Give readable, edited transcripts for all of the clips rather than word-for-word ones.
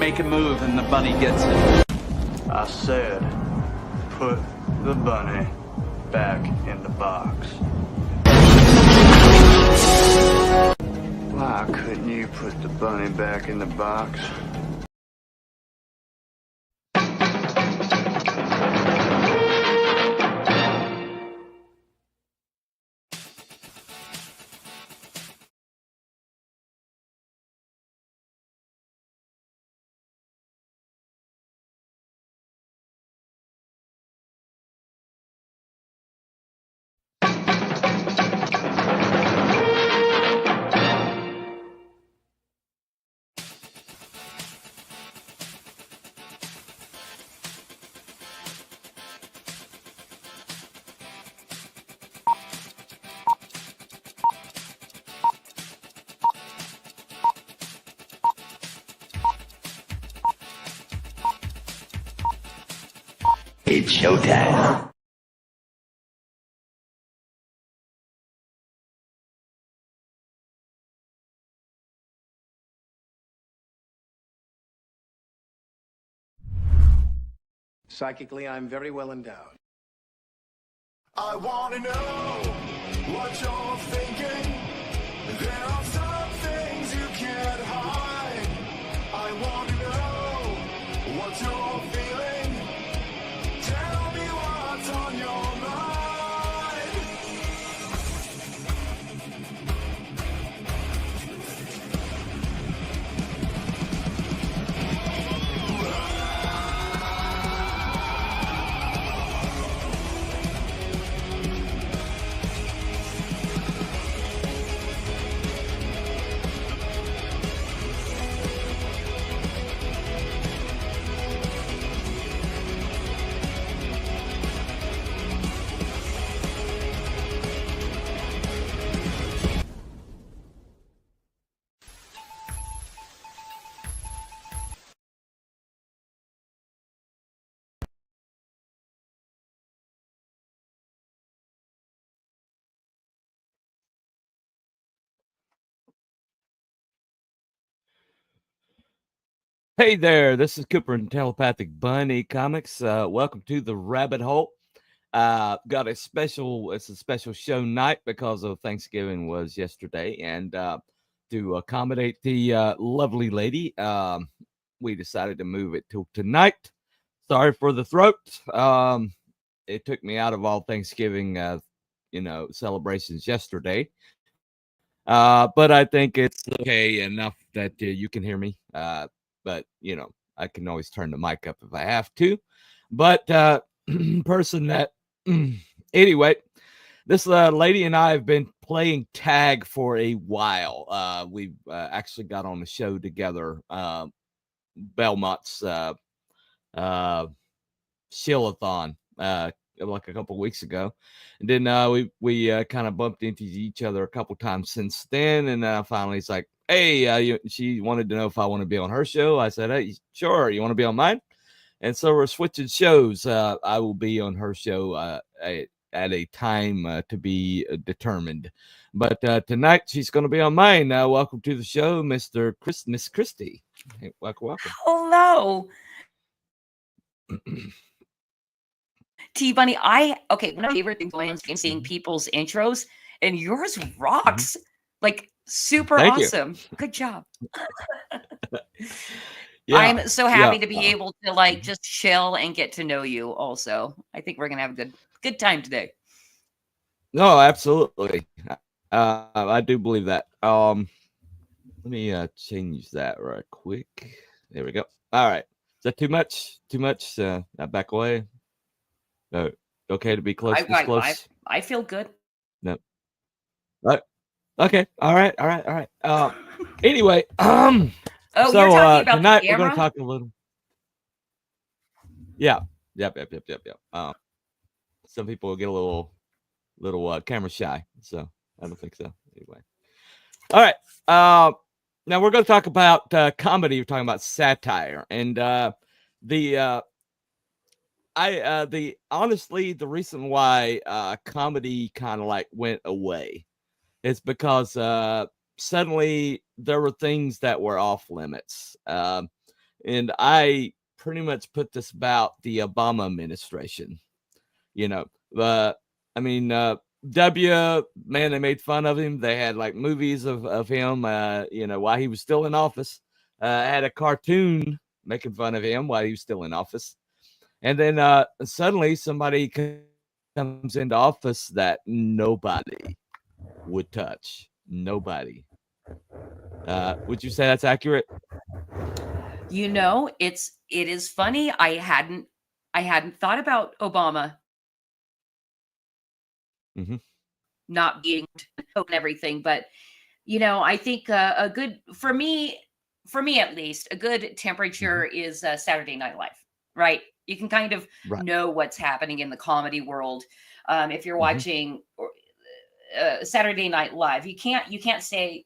make a move and the bunny gets it. I said, put the bunny back in the box. Why couldn't you put the bunny back in the box? It's showtime. Psychically, I'm very well endowed. I want to know what you're thinking. There are some things you can't hide. I want to know what you're feeling. Tell me what's on your mind. Hey there, this is Cooper and Telepathic Bunny Comics. Welcome to the Rabbit Hole. Got a special, it's a special show night because of Thanksgiving was yesterday, and to accommodate the lovely lady, we decided to move it till tonight. Sorry for the throat. It took me out of all Thanksgiving, celebrations yesterday. But I think it's okay enough that you can hear me. But I can always turn the mic up if I have to. But person that anyway, this lady and I have been playing tag for a while. We've actually got on the show together, Belmont's Shillathon, like a couple weeks ago, and then we kind of bumped into each other a couple times since then, and finally it's like, hey, she wanted to know if I want to be on her show. I said, hey, sure. You want to be on mine? And so we're switching shows. I will be on her show at a time to be determined. But tonight she's going to be on mine. Welcome to the show, Miss Christy. Hey, welcome. Hello. T-Bunny, one of my favorite things is seeing people's intros, and yours rocks. Like, super Thank awesome. You. Good job. Yeah, I'm so happy to be able to just chill and get to know you also. I think we're going to have a good time today. No, absolutely. I do believe that. Let me change that right quick. There we go. All right. Is that too much? Back away. Okay to be close. Close. I feel good. No. Okay. All right. Anyway, so you're talking about tonight the we're camera? going to talk a little. Yeah. Yep. Some people will get a little camera shy, so I don't think so. Anyway. All right. Now we're going to talk about comedy. We're talking about satire, and honestly, the reason why comedy kind of went away is because suddenly there were things that were off limits. and I pretty much put this about the Obama administration. I mean, man, they made fun of him. They had like movies of him, while he was still in office. Had a cartoon making fun of him while he was still in office. And then suddenly somebody comes into office that nobody would touch. Nobody. Would you say that's accurate? It is funny. I hadn't thought about Obama not being and everything, but I think a good for me at least, a good temperature is Saturday Night Live, right? You can kind of know what's happening in the comedy world. If you're watching Saturday Night Live, you can't say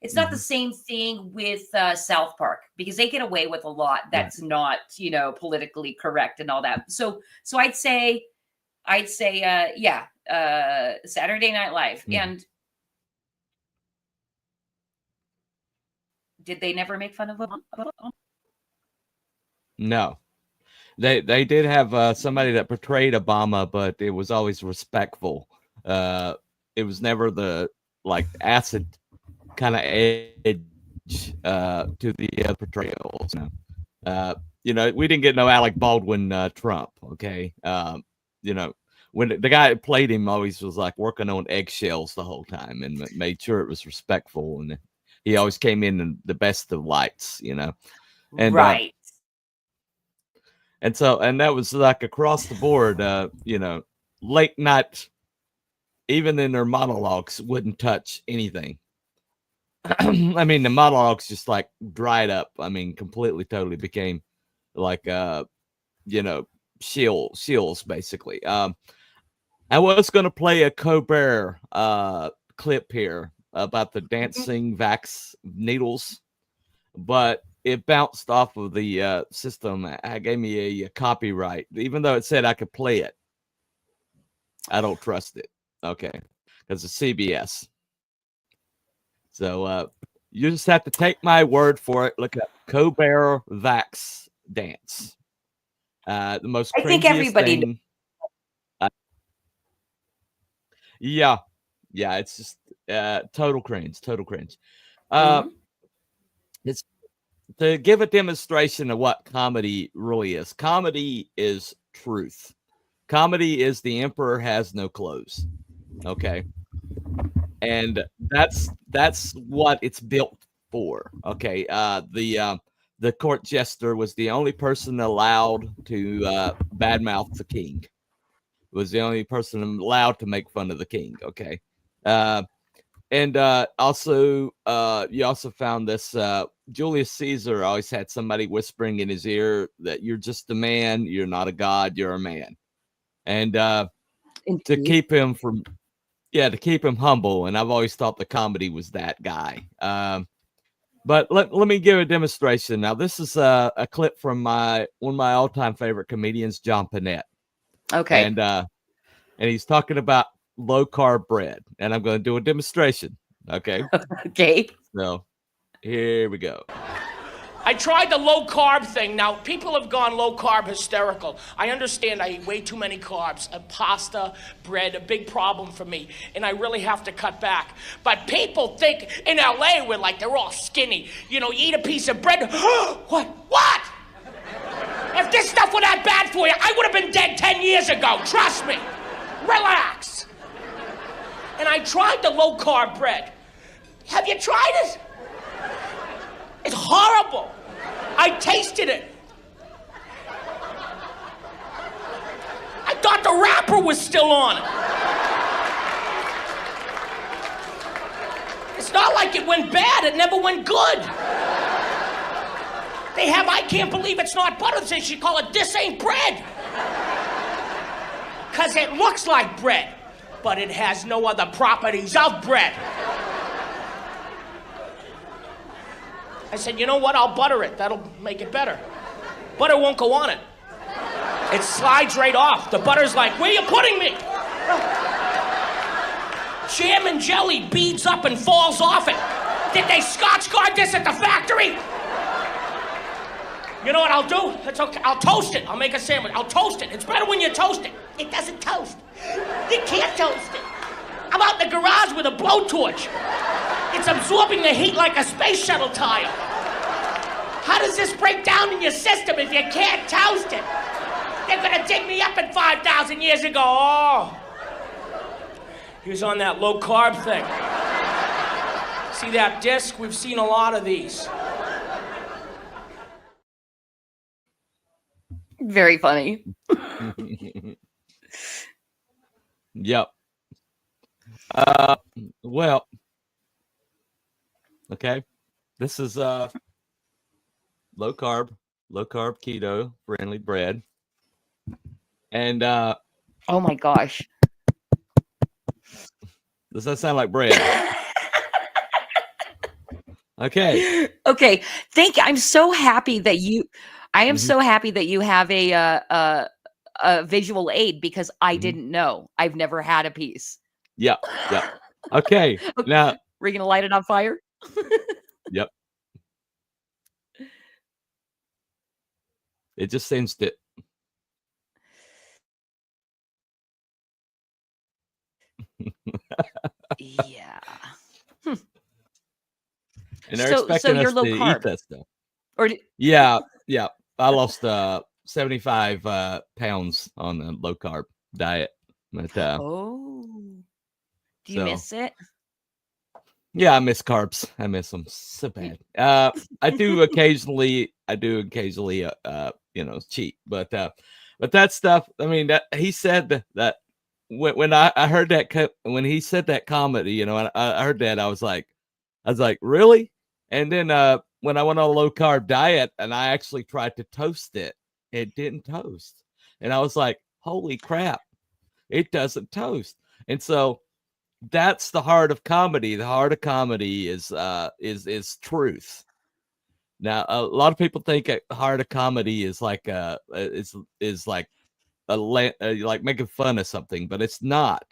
it's not the same thing with South Park, because they get away with a lot that's not politically correct and all that. So I'd say Saturday Night Live. And did they never make fun of Obama? No. They did have somebody that portrayed Obama, but it was always respectful. It was never the like acid kind of edge to the portrayals. We didn't get no Alec Baldwin Trump. Okay. When the guy that played him always was like working on eggshells the whole time and made sure it was respectful, and he always came in the best of lights, and right. And that was like across the board, late night, even in their monologues, wouldn't touch anything. I mean, the monologues just like dried up. I mean, completely, totally became like, shills, basically. I was going to play a Colbert clip here about the dancing vax needles, but it bounced off of the system. It gave me a copyright, even though it said I could play it. I don't trust it. Okay, because it's CBS. So you just have to take my word for it. Look up Colbert vax dance. The most. I think everybody. Thing, yeah, it's just total cringe. It's to give a demonstration of what comedy really is. Comedy is truth. Comedy is the emperor has no clothes. Okay. And that's what it's built for. Okay. The court jester was the only person allowed to badmouth the king. Was the only person allowed to make fun of the king. Okay. And also, you also found this Julius Caesar always had somebody whispering in his ear that you're just a man, you're not a god, you're a man. And to keep him humble. And I've always thought the comedy was that guy. But let me give a demonstration. Now, this is a clip from one of my all-time favorite comedians, John Panette. Okay. And he's talking about low-carb bread. And I'm going to do a demonstration. Okay? Okay. So, here we go. I tried the low-carb thing. Now, people have gone low-carb hysterical. I understand I eat way too many carbs. Pasta, bread, a big problem for me. And I really have to cut back. But people think in LA we're like, they're all skinny. You eat a piece of bread. What? If this stuff were that bad for you, I would have been dead 10 years ago. Trust me. Relax. And I tried the low-carb bread. Have you tried it? It's horrible. I tasted it. I thought the wrapper was still on it. It's not like it went bad. It never went good. I can't believe it's not butter. They should call it This Ain't Bread. Because it looks like bread, but it has no other properties of bread. I said, you know what? I'll butter it. That'll make it better. Butter won't go on it. It slides right off. The butter's like, where are you putting me? Jam and jelly beads up and falls off it. Did they Scotch guard this at the factory? You know what I'll do? It's okay. I'll toast it. I'll make a sandwich. I'll toast it. It's better when you toast it. It doesn't toast. You can't toast it. I'm out in the garage with a blowtorch. It's absorbing the heat like a space shuttle tire. How does this break down in your system if you can't toast it? They're gonna dig me up in 5,000 years ago. Oh. He was on that low carb thing. See that disc? We've seen a lot of these. Very funny. Yep. Well, okay. This is low carb keto friendly bread. And Oh my gosh. does that sound like bread? Okay. Okay. I'm so happy that I am so happy that you have a visual aid because I didn't know. I've never had a piece. Yeah. Okay. Now we're gonna light it on fire. Yep. It just seems to. Yeah. And they're expecting us to eat that stuff. Yeah. I lost 75 pounds on the low carb diet. But, do you miss it? Yeah, I miss carbs. I miss them so bad. I do occasionally, cheat, but that stuff. I mean, that he said that when I heard that when he said that comedy, I heard that I was like, really? And then when I went on a low carb diet and I actually tried to toast it, it didn't toast, and I was like, holy crap, it doesn't toast. And so that's the heart of comedy. The heart of comedy is truth. Now, a lot of people think the heart of comedy is like like making fun of something, but it's not.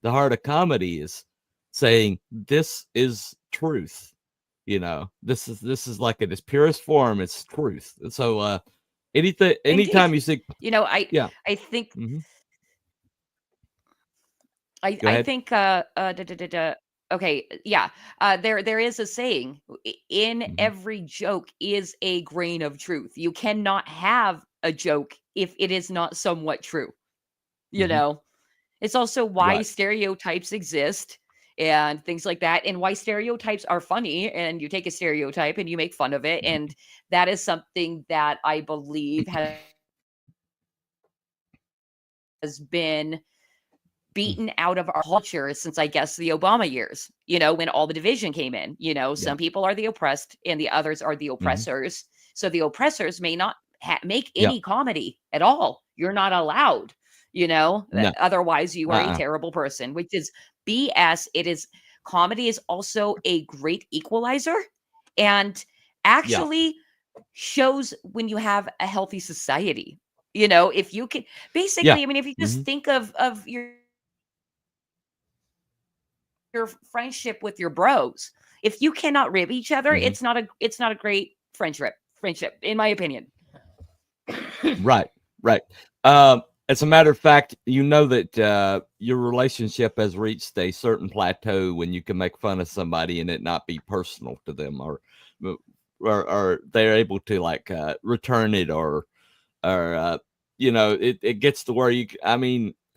The heart of comedy is saying this is truth. This is like in its purest form. It's truth. And so anytime you see, I think. I think okay, yeah. There is a saying, in every joke is a grain of truth. You cannot have a joke if it is not somewhat true. It's also why stereotypes exist and things like that, and why stereotypes are funny, and you take a stereotype and you make fun of it, and that is something that I believe has been beaten out of our culture since, I guess, the Obama years, when all the division came in. Some people are the oppressed and the others are the oppressors. So the oppressors may not make any comedy at all. You're not allowed, No. Otherwise you are a terrible person, which is BS. Comedy is also a great equalizer and actually shows when you have a healthy society. If you can basically, I mean, if you just think of your friendship with your bros, if you cannot rib each other, it's not a great friendship, in my opinion. Right. As a matter of fact, that your relationship has reached a certain plateau when you can make fun of somebody and it not be personal to them, or they're able to return it, or it gets to where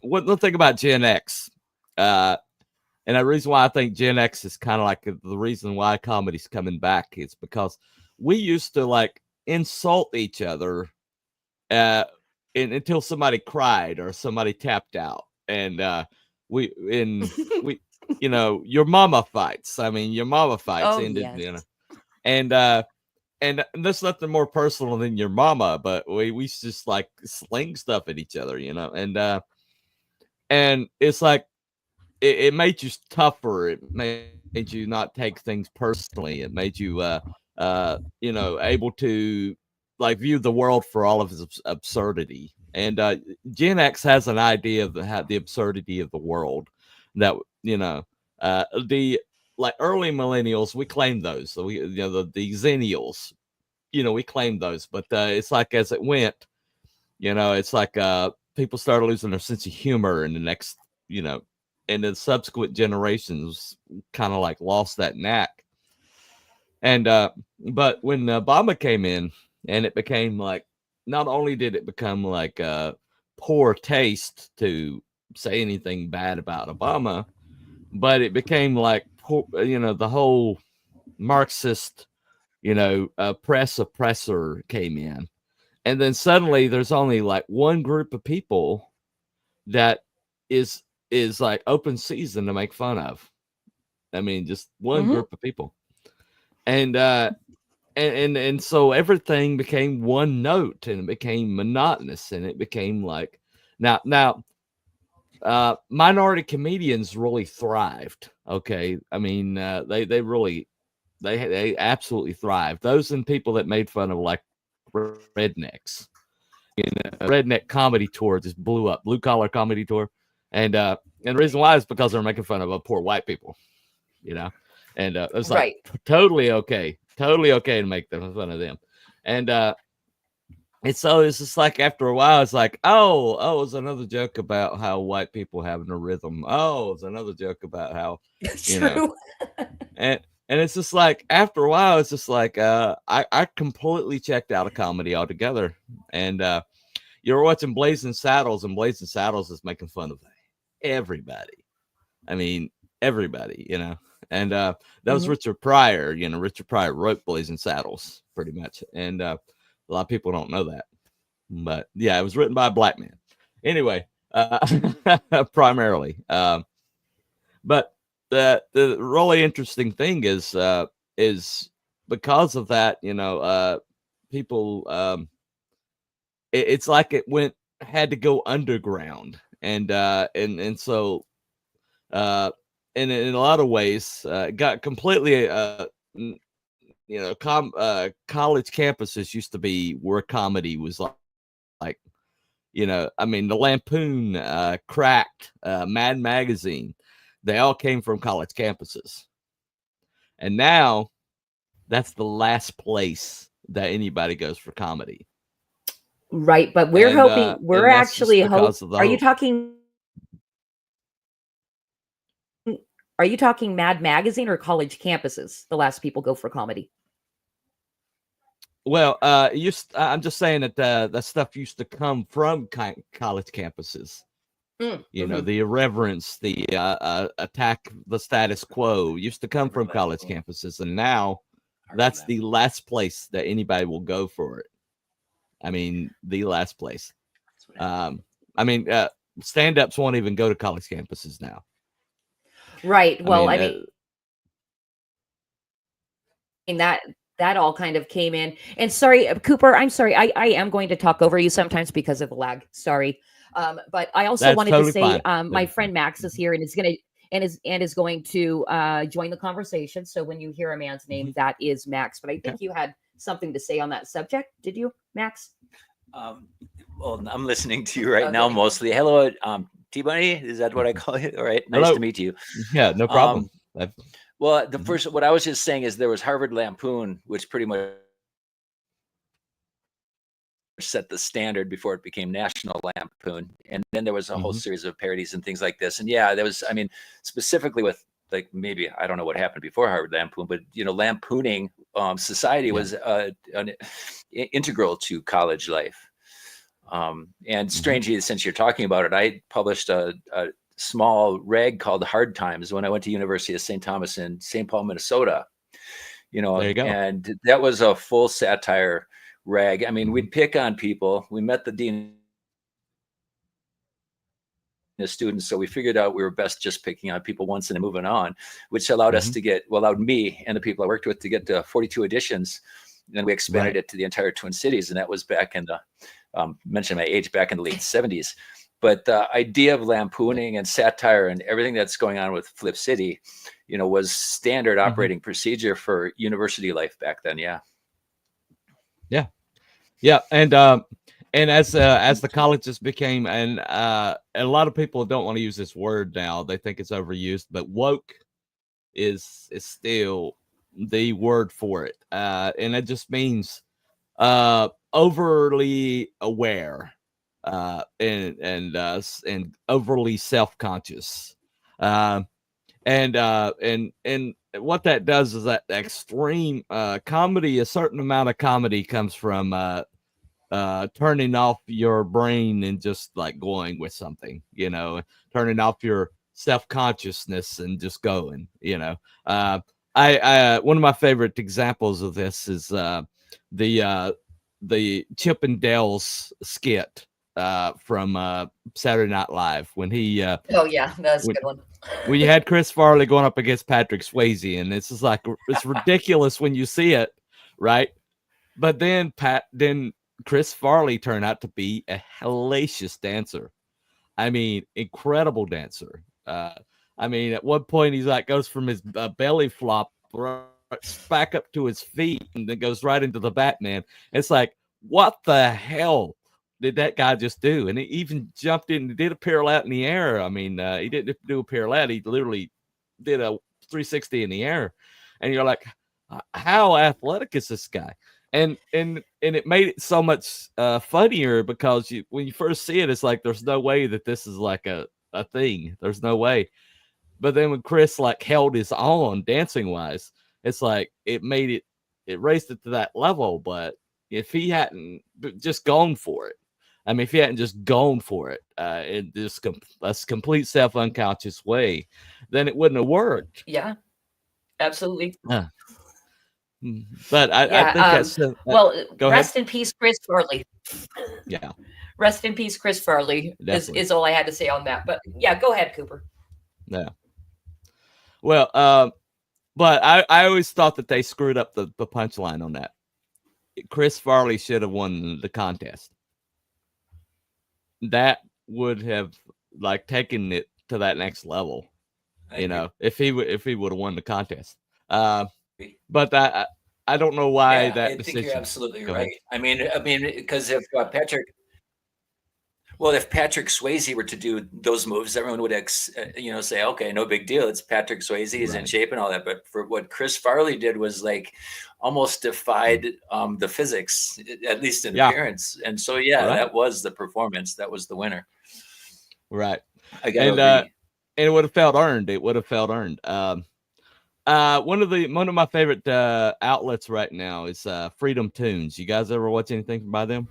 one thing about Gen X, and the reason why I think Gen X is kind of like the reason why comedy's coming back is because we used to insult each other until somebody cried or somebody tapped out, and your mama fights. I mean, your mama fights ended, and there's nothing more personal than your mama, but we just sling stuff at each other, and it's like it made you tougher. It made you not take things personally. It made you able to view the world for all of its absurdity. And Gen X has an idea of the absurdity of the world that the early millennials, we claim those. So the Zennials, we claimed those, but it's like as it went, it's like people started losing their sense of humor in the next, and the subsequent generations kind of like lost that knack. And but when Obama came in, and it became like, not only did it become like poor taste to say anything bad about Obama, but it became like the whole Marxist press oppressor came in, and then suddenly there's only like one group of people that is like open season to make fun of. I mean, just one group of people, and so everything became one note, and it became monotonous, and it became like now minority comedians really thrived. Okay, I mean they really they absolutely thrived. Those and people that made fun of like rednecks, redneck comedy tour just blew up, blue collar comedy tour, and the reason why is because they're making fun of poor white people, and it was like totally okay to make fun of them, and so it's just like after a while, it's like, oh, it's another joke about how white people having a rhythm. Oh, it's another joke about how True. and it's just like after a while, it's just like I completely checked out of comedy altogether. And you were watching Blazing Saddles, and Blazing Saddles is making fun of everybody. I mean, everybody, And that was Richard Pryor. Richard Pryor wrote Blazing Saddles pretty much, and a lot of people don't know that. But yeah, it was written by a black man. Anyway, primarily. But the really interesting thing is because of that, people it's like it had to go underground, and so in a lot of ways it got completely college campuses used to be where comedy was like I mean, the Lampoon, Cracked, Mad Magazine, they all came from college campuses. And now that's the last place that anybody goes for comedy. Right. But we're hoping, we're actually hoping, are you talking Mad Magazine or college campuses? The last people go for comedy. Well, I'm just saying that that stuff used to come from college campuses. The irreverence, the attack the status quo used to come from college campuses, and now that's the last place that anybody will go for it. I mean, the last place. Stand-ups won't even go to college campuses now. Right. Well, I mean that all kind of came in. And sorry, Cooper, I'm sorry. I am going to talk over you sometimes because of the lag. Sorry. But I also wanted to say my friend Max is here and is going to join the conversation. So when you hear a man's name, that is Max. But I think you had something to say on that subject. Did you, Max? Well, I'm listening to you right now mostly. Hello, T-Bunny. Is that what I call you? All right. Nice to meet you. Yeah, no problem. Well, the first, what I was just saying is there was Harvard Lampoon, which pretty much set the standard before it became National Lampoon. And then there was a whole series of parodies and things like this. And yeah, there was, I mean, specifically with like, maybe, I don't know what happened before Harvard Lampoon, but, lampooning society was integral to college life. And strangely, since you're talking about it, I published a small rag called Hard Times when I went to University of St. Thomas in St. Paul, Minnesota. There you go. And that was a full satire rag. I mean, we'd pick on people. We met the dean of students, so we figured out we were best just picking on people once and then moving on, which allowed us to allowed me and the people I worked with to get to 42 editions. And then we expanded it to the entire Twin Cities, and that was back in the mention my age, back in the late 70s. But the idea of lampooning and satire and everything that's going on with Flip City, was standard operating procedure for university life back then. Yeah. And as the colleges became, and a lot of people don't want to use this word now; they think it's overused. But woke is still the word for it, and it just means overly aware, and overly self-conscious. And what that does is that extreme comedy, a certain amount of comedy comes from turning off your brain and just like going with something, turning off your self-consciousness and just going, I one of my favorite examples of this is the Chip and Dale's skit from Saturday Night Live when he oh yeah, that's a good one. When you had Chris Farley going up against Patrick Swayze, and it's just like it's ridiculous when you see it, right? But then Chris Farley turned out to be a hellacious dancer. I mean, incredible dancer. I mean, at one point he's like goes from his belly flop back up to his feet, and then goes right into the Batman. It's like, what the hell did that guy just do? And he even jumped in and did a pirouette in the air. I mean, he didn't do a pirouette. He literally did a 360 in the air. And you're like, how athletic is this guy? And it made it so much funnier because when you first see it, it's like, there's no way that this is like a thing. There's no way. But then when Chris like held his own dancing wise, it's like it raised it to that level. But if he hadn't just gone for it, if he hadn't just gone for it in this complete self-unconscious way, then it wouldn't have worked. Yeah, absolutely. But I think that's well. Go rest ahead. in peace, Chris Farley. Yeah. Rest in peace, Chris Farley. Is all I had to say on that. But yeah, go ahead, Cooper. Yeah. Well, but I always thought that they screwed up the punchline on that. Chris Farley should have won the contest. That would have like taken it to that next level, if he would have won the contest. But I don't know why that I decision. think you're absolutely Go right. ahead. I mean, because if Patrick Swayze were to do those moves, everyone would say, okay, no big deal. It's Patrick Swayze, he's in shape and all that. But for what Chris Farley did was like almost defied the physics, at least in appearance. And so that was the performance. That was the winner. Right. And it would have felt earned. One of my favorite outlets right now is Freedom Tunes. You guys ever watch anything by them?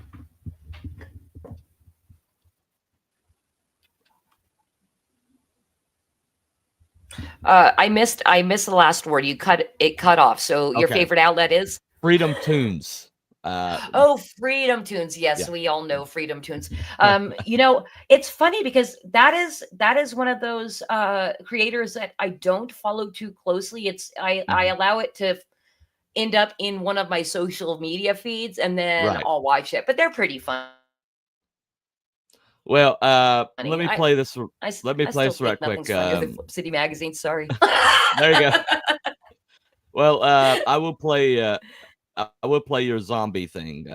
I missed the last word. It cut off. So your favorite outlet is Freedom Tunes. Freedom Tunes. Yes, we all know Freedom Tunes. It's funny because that is one of those creators that I don't follow too closely. I allow it to end up in one of my social media feeds, and then I'll watch it. But they're pretty fun. Well, let me play this. Let me play this right quick. City Magazine. Sorry. There you go. Well, I will play your zombie thing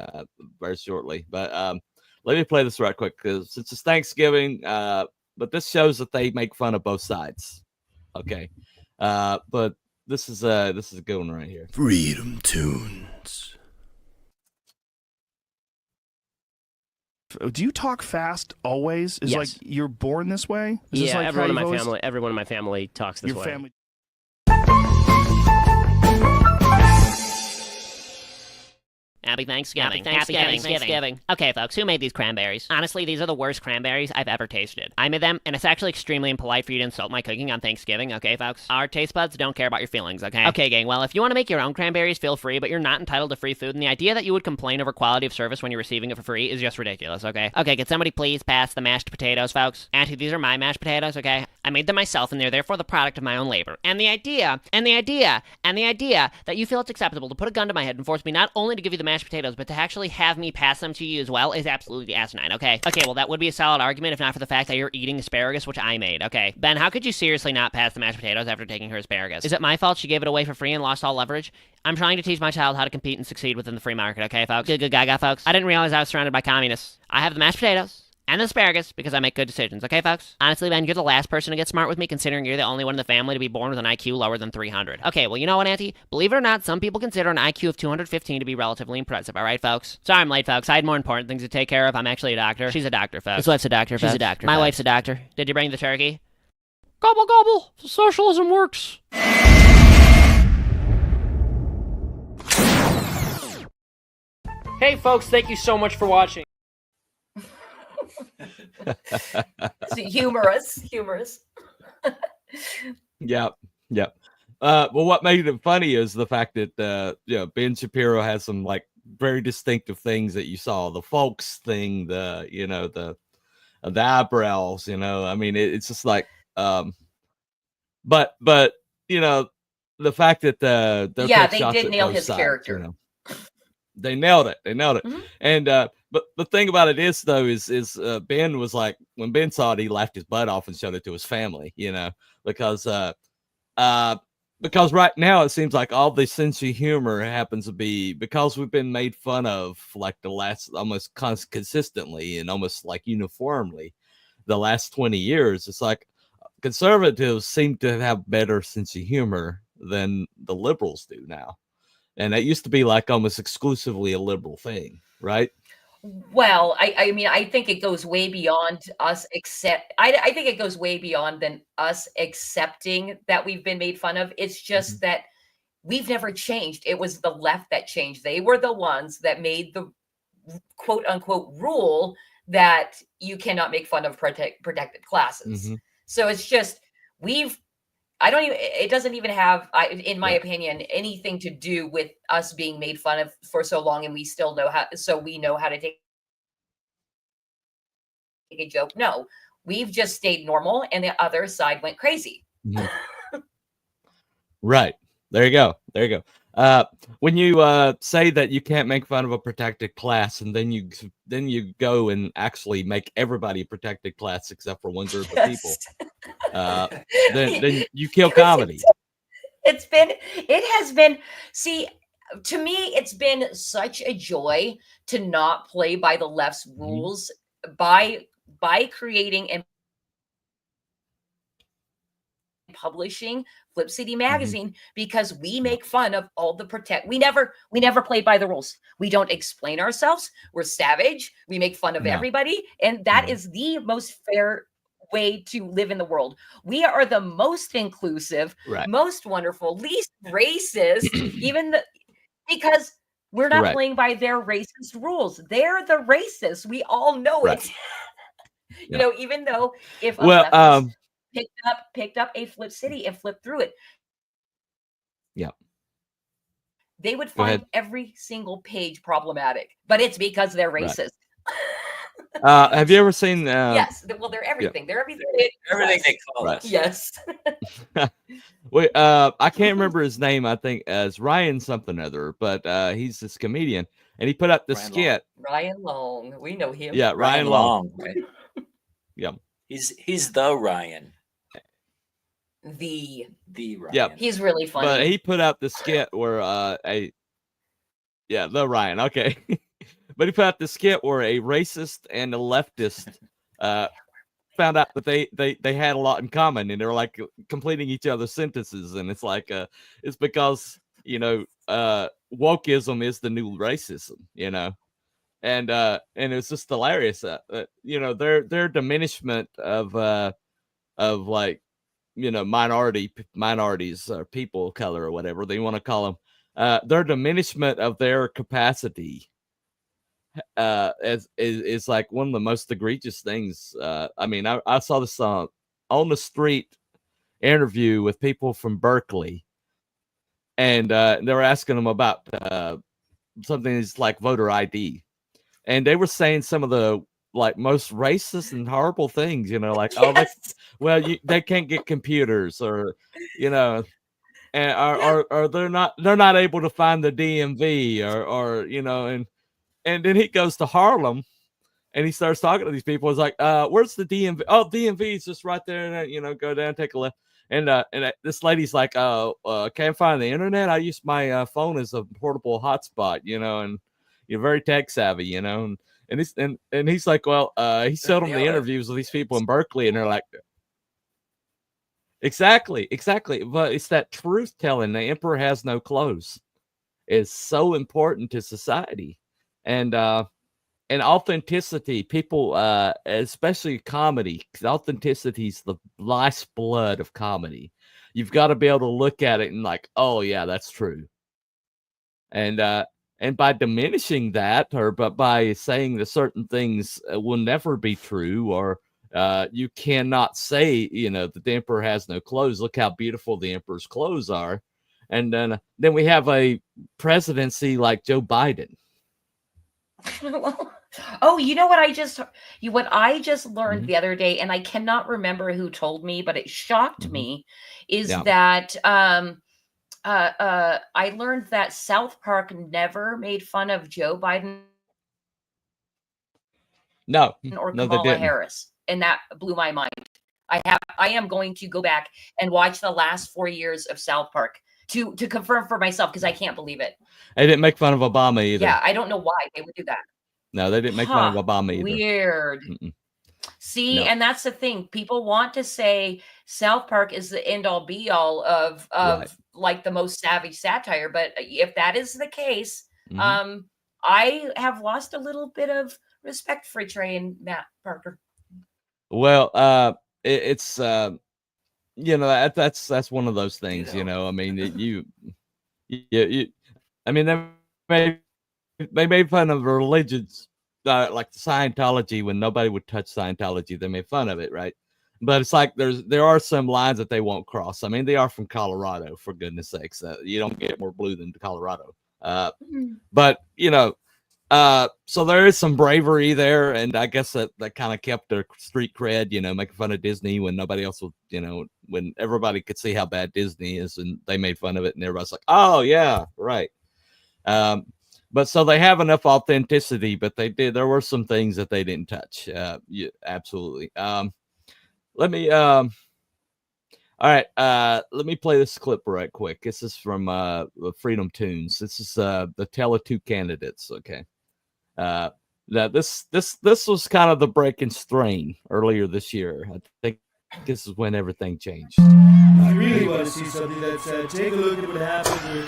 very shortly, but let me play this right quick because it's just Thanksgiving. But this shows that they make fun of both sides. Okay, but this is a good one right here. Freedom Tunes. Do you talk fast always? Is like you're born this way? Is this like everyone in my family talks this way. Family. Happy Thanksgiving. Happy Thanksgiving. Okay, folks, who made these cranberries? Honestly, these are the worst cranberries I've ever tasted. I made them, and it's actually extremely impolite for you to insult my cooking on Thanksgiving, okay, folks? Our taste buds don't care about your feelings, okay? Okay, gang, well, if you want to make your own cranberries, feel free, but you're not entitled to free food, and the idea that you would complain over quality of service when you're receiving it for free is just ridiculous, okay? Okay, could somebody please pass the mashed potatoes, folks? Auntie, these are my mashed potatoes, okay? I made them myself, and they're therefore the product of my own labor. And the idea that you feel it's acceptable to put a gun to my head and force me not only to give you the mashed potatoes, but to actually have me pass them to you as well is absolutely asinine, okay? Okay, well, that would be a solid argument if not for the fact that you're eating asparagus, which I made, okay? Ben, how could you seriously not pass the mashed potatoes after taking her asparagus? Is it my fault she gave it away for free and lost all leverage? I'm trying to teach my child how to compete and succeed within the free market, okay, folks? Good gaga, folks. I didn't realize I was surrounded by communists. I have the mashed potatoes. and asparagus because I make good decisions, okay, folks? Honestly, Ben, you're the last person to get smart with me, considering you're the only one in the family to be born with an IQ lower than 300. Okay, well, you know what, Auntie? Believe it or not, some people consider an IQ of 215 to be relatively impressive, all right, folks? Sorry I'm late, folks. I had more important things to take care of. I'm actually a doctor. She's a doctor, folks. His wife's a doctor, folks. She's a doctor, My wife's a doctor. Did you bring the turkey? Gobble, gobble. Socialism works. Hey, folks, thank you so much for watching. Humorous. Yep. Well, what made it funny is the fact that Ben Shapiro has some like very distinctive things that you saw. The folks thing, the eyebrows. I mean, it's just like, but the fact that they did nail his character. They nailed it. Mm-hmm. And but the thing about it is though is Ben was like, when Ben saw it, he laughed his butt off and showed it to his family, because right now it seems like all the sense of humor happens to be because we've been made fun of like the last almost consistently and almost like uniformly the last 20 years. It's like conservatives seem to have better sense of humor than the liberals do now. And that used to be like almost exclusively a liberal thing, right? Well, I mean, I think it goes way beyond us I think it goes way beyond than us accepting that we've been made fun of. It's just that we've never changed. It was the left that changed. They were the ones that made the quote unquote rule that you cannot make fun of protected classes. So it's just, it doesn't even have, in my opinion, anything to do with us being made fun of for so long, and we still know we know how to take a joke. No, we've just stayed normal, and the other side went crazy. Right. There you go. When you say that you can't make fun of a protected class, and then you go and actually make everybody a protected class except for one group of people, then you kill comedy. See, to me, it's been such a joy to not play by the left's rules by creating and publishing Flip City magazine, because we make fun of all the we never play by the rules. We don't explain ourselves. We're savage. We make fun of everybody. And that is the most fair way to live in the world. We are the most inclusive, most wonderful, least racist, because we're not playing by their racist rules. They're the racists. We all know it. Even though if picked up a Flip City and flipped through it, they would find every single page problematic, but it's because they're racist. Have you ever seen yes, well, they're everything. They're everything. Everything they call us. Yes. Wait, I can't remember his name. I think as Ryan something other, but he's this comedian, and he put up the skit. Ryan Long, we know him. Yeah, Ryan Long. Right? Yeah, he's the Ryan. The Ryan. Yeah, he's really funny. But he put out the skit where the Ryan. Okay, but he put out the skit where a racist and a leftist found out that they had a lot in common, and they were like completing each other's sentences, and it's like it's because wokeism is the new racism, and it's just hilarious that their diminishment of like minorities or people of color or whatever they want to call them, their diminishment of their capacity is like one of the most egregious things. I mean, I saw this on the street interview with people from Berkeley, and they were asking them about something that's like voter ID, and they were saying some of the like most racist and horrible things, like they can't get computers, or and or they're not able to find the DMV, or and then he goes to Harlem and he starts talking to these people. It's like, where's the DMV? Oh, DMV is just right there. Go down, take a left. And this lady's like, can't find the internet. I use my phone as a portable hotspot, and you're very tech savvy, and and he's like, well, he showed them the interviews with these people in Berkeley, and they're like, exactly. But it's that truth telling. The emperor has no clothes is so important to society, and authenticity. People, especially comedy, authenticity is the lifeblood of comedy. You've got to be able to look at it and like, oh yeah, that's true. And by diminishing that, but by saying that certain things will never be true, or you cannot say, that the emperor has no clothes. Look how beautiful the emperor's clothes are. And then we have a presidency like Joe Biden. Oh, you know what I just learned the other day, and I cannot remember who told me, but it shocked me, is that I learned that South Park never made fun of Joe Biden or Kamala Harris, and that blew my mind. I am going to go back and watch the last 4 years of South Park to confirm for myself, because I can't believe it. They didn't make fun of Obama either. Yeah, I don't know why they would do that. No, they didn't make fun of Obama either. Weird. See, and that's the thing. People want to say South Park is the end all be all of like the most savage satire, but if that is the case, I have lost a little bit of respect for Trey and Matt Parker. Well, it's that's one of those things. I mean, I mean, they made fun of religions, like Scientology. When nobody would touch Scientology, they made fun of it, right? But it's like there are some lines that they won't cross. I mean, they are from Colorado, for goodness sakes. You don't get more blue than Colorado. But so there is some bravery there, and I guess that kind of kept their street cred. Making fun of Disney when nobody else was, when everybody could see how bad Disney is, and they made fun of it, and everybody's like, "Oh yeah, right." But so they have enough authenticity, but there were some things that they didn't touch. Yeah, absolutely. Let me all right, let me play this clip right quick. This is from Freedom Tunes. This is the Tele2 candidates. Okay. Now this was kind of the break in strain earlier this year. I think this is when everything changed. If you really want to see something that's take a look at what happened.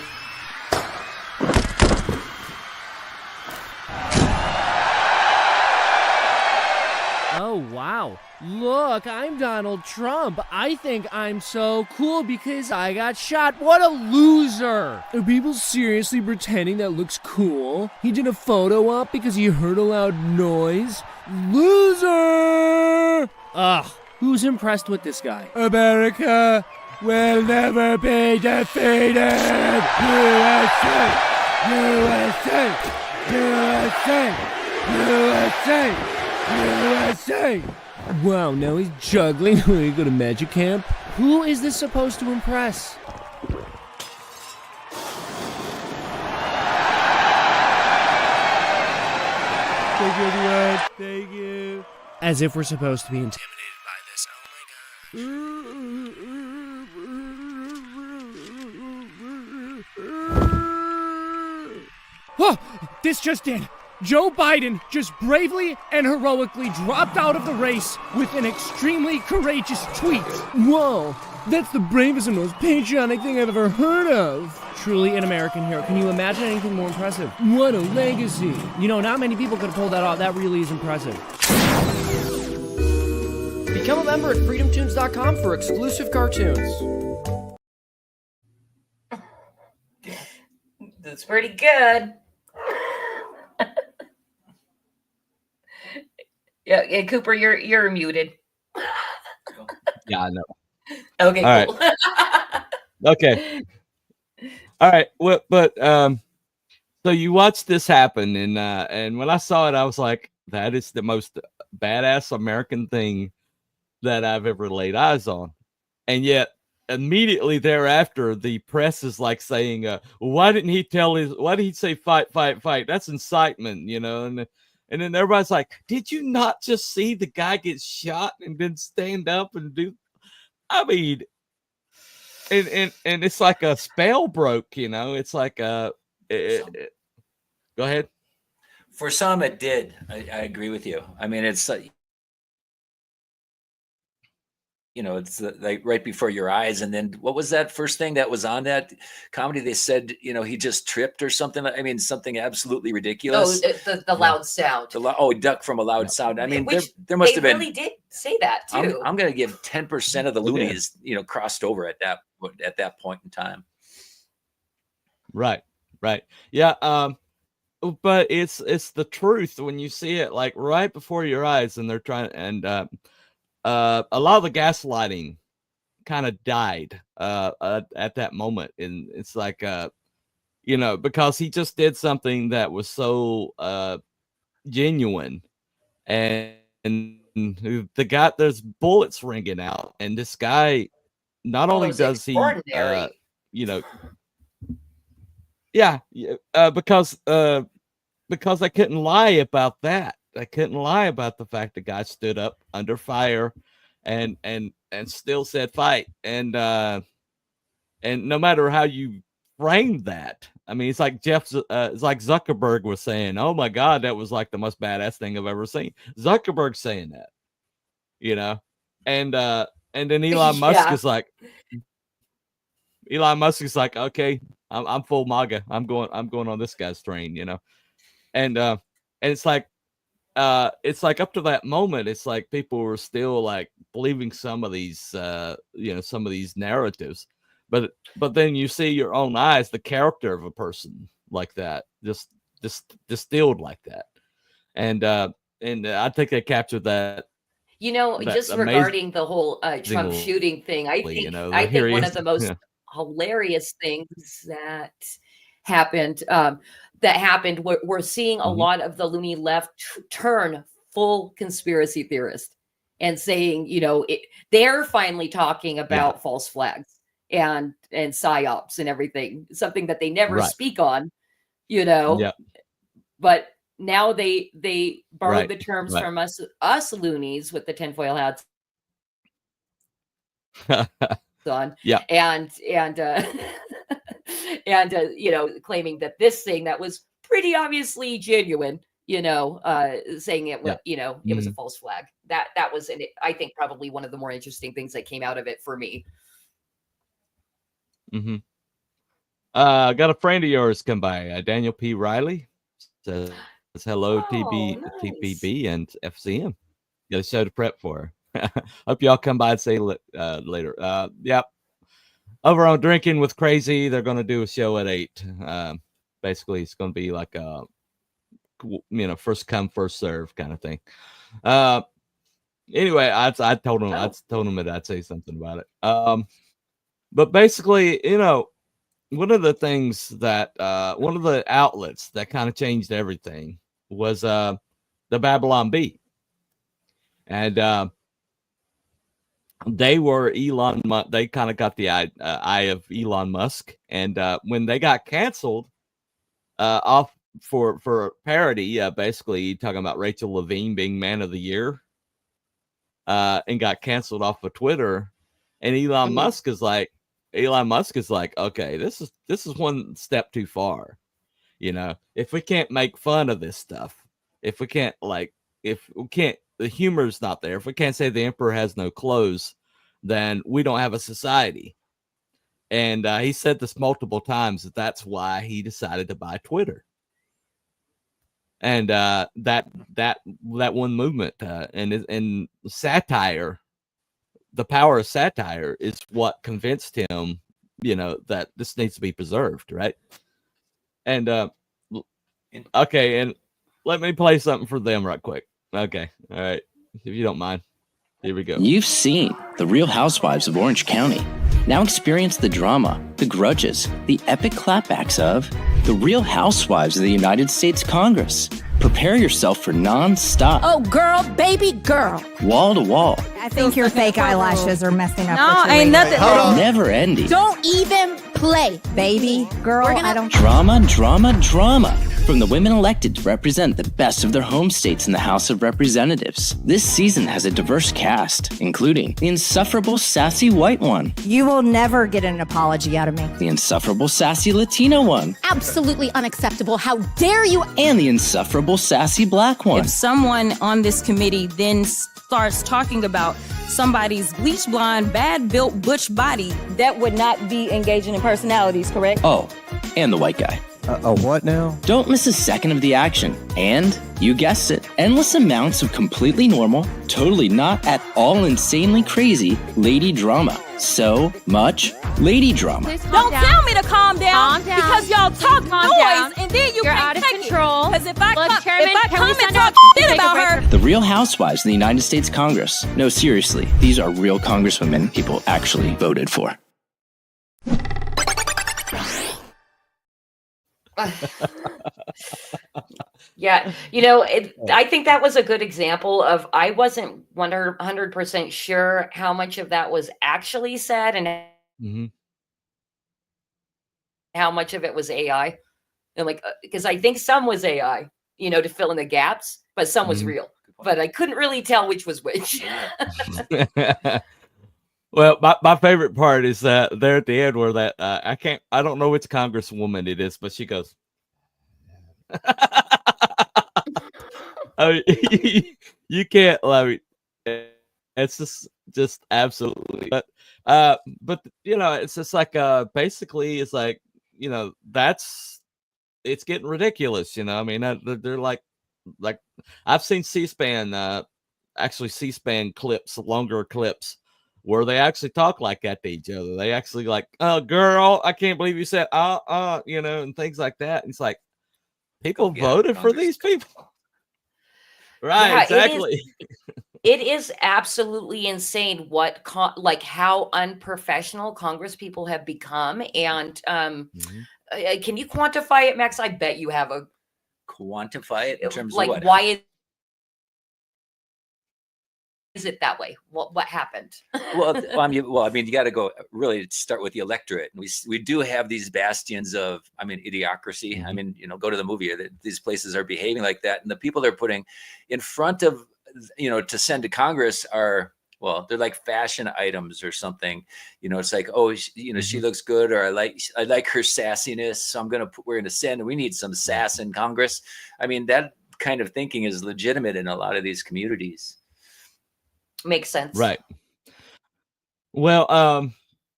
Oh, wow. Look, I'm Donald Trump. I think I'm so cool because I got shot. What a loser. Are people seriously pretending that looks cool? He did a photo op because he heard a loud noise? Loser! Ugh, who's impressed with this guy? America will never be defeated! USA! USA! USA! USA! USA! Wow, now he's juggling when he go to magic camp. Who is this supposed to impress? Thank you, everyone. Thank you. As if we're supposed to be intimidated by this. Oh my god. Oh, this just in. Joe Biden just bravely and heroically dropped out of the race with an extremely courageous tweet. Whoa, that's the bravest and most patriotic thing I've ever heard of. Truly an American hero. Can you imagine anything more impressive? What a legacy. Not many people could have pulled that off. That really is impressive. Become a member at freedomtunes.com for exclusive cartoons. That's pretty good. Yeah, Cooper, you're muted. Yeah, I know. Okay, all cool. Right. Okay. All right. Well, but so you watched this happen, and when I saw it, I was like, that is the most badass American thing that I've ever laid eyes on. And yet immediately thereafter, the press is like saying, why didn't he say fight, fight, fight? That's incitement, and then everybody's like, did you not just see the guy get shot and then stand up and do? I mean, and it's like a spell broke, It's like go ahead. For some, it did. I agree with you. I mean, it's it's like right before your eyes. And then what was that first thing that was on that comedy? They said, he just tripped or something. I mean, something absolutely ridiculous. Oh, the loud sound. He ducked from a loud sound. I mean, there must have been. They really did say that too. I'm going to give 10% of the loonies, crossed over at that point in time. Right. Yeah. But it's the truth when you see it like right before your eyes, and they're trying, and a lot of the gaslighting kind of died at that moment, and it's like because he just did something that was so genuine, and the guy, there's bullets ringing out, and this guy not only does he because I couldn't lie about that. I couldn't lie about the fact the guy stood up under fire and still said fight. And no matter how you framed that, I mean, it's like it's like Zuckerberg was saying, "Oh my God, that was like the most badass thing I've ever seen." Zuckerberg saying that, and then Elon Musk is like, okay, I'm full MAGA. I'm going on this guy's train, and it's like up to that moment, it's like people were still like believing some of these, some of these narratives, but then you see your own eyes, the character of a person like that, just distilled like that, and I think they captured that. Just regarding the whole Trump shooting thing, I think one of the most hilarious things that happened. We're seeing a lot of the loony left turn full conspiracy theorist and saying, they're finally talking about false flags and psyops and everything, something that they never speak on, but now they borrowed the terms from us loonies with the tinfoil hats on, and claiming that this thing that was pretty obviously genuine, saying it was, it was a false flag. That was, I think, probably one of the more interesting things that came out of it for me. Got a friend of yours come by, Daniel P. Riley, says hello, TPB and FCM. Got a show to prep for. Hope y'all come by and say later. Over on Drinking with Crazy, they're going to do a show at 8. Basically, it's going to be like a, first come, first serve kind of thing. Anyway, I told him that I'd say something about it. But basically, one of the things that one of the outlets that kind of changed everything was the Babylon Bee, and they were Elon Musk. They kind of got the eye of Elon Musk, and when they got canceled off for parody, basically talking about Rachel Levine being Man of the Year, and got canceled off of Twitter, and Elon Musk is like, okay, this is one step too far. If we can't make fun of this stuff, if the humor's not there, if we can't say the emperor has no clothes, then we don't have a society. And he said this multiple times, that's why he decided to buy Twitter. And that one movement and satire, the power of satire is what convinced him, that this needs to be preserved, right? And okay, and let me play something for them right quick. Okay, all right, if you don't mind. Here we go. You've seen The Real Housewives of Orange County. Now experience the drama, the grudges, the epic clapbacks of The Real Housewives of the United States Congress. Prepare yourself for non-stop. Oh, girl, baby girl. Wall to wall. I think your fake eyelashes are messing up. No, ain't nothing. Never ending. Don't even play, baby girl. I don't. Drama, drama, drama. From the women elected to represent the best of their home states in the House of Representatives, this season has a diverse cast, including the insufferable sassy white one. You will never get an apology out of me. The insufferable sassy Latino one. Absolutely unacceptable. How dare you? And the insufferable sassy black one. If someone on this committee then starts talking about somebody's bleach blonde, bad built butch body, that would not be engaging in personalities, correct? Oh, and the white guy. What now? Don't miss a second of the action. And, you guessed it, endless amounts of completely normal, totally not at all insanely crazy lady drama. So much lady drama. Don't tell me to calm down, because y'all talk noise and then you You're can't out of take control. Because if I Look, Chairman, come can we and send her talk shit take a about break her, The Real Housewives of the United States Congress. No, seriously, these are real congresswomen people actually voted for. Yeah, I think that was a good example of I wasn't 100% sure how much of that was actually said and how much of it was AI. And because I think some was AI, to fill in the gaps, but some was real. But I couldn't really tell which was which. Well, my favorite part is there at the end where that I don't know which congresswoman it is, but she goes, I mean, you can't. I mean, it's just absolutely. But it's just like basically it's like it's getting ridiculous. I mean, they're like I've seen C-SPAN actually C-SPAN clips, longer clips, where they actually talk like that to each other. They actually like, oh, girl, I can't believe you said, and things like that. And it's like, people voted for these people. Right, Yeah, exactly. It is absolutely insane how unprofessional Congress people have become. And can you quantify it, Max? I bet you have a quantify it in terms of what? Why is it that way? What happened? Well, I mean, you got to go really start with the electorate. We do have these bastions of, idiocracy. I mean, go to the movie. These places are behaving like that, and the people they're putting in front of, to send to Congress are, well, they're like fashion items or something. It's like, oh, she looks good, or I like her sassiness, so we're gonna send. We need some sass in Congress. I mean, that kind of thinking is legitimate in a lot of these communities. Makes sense. Right. Well,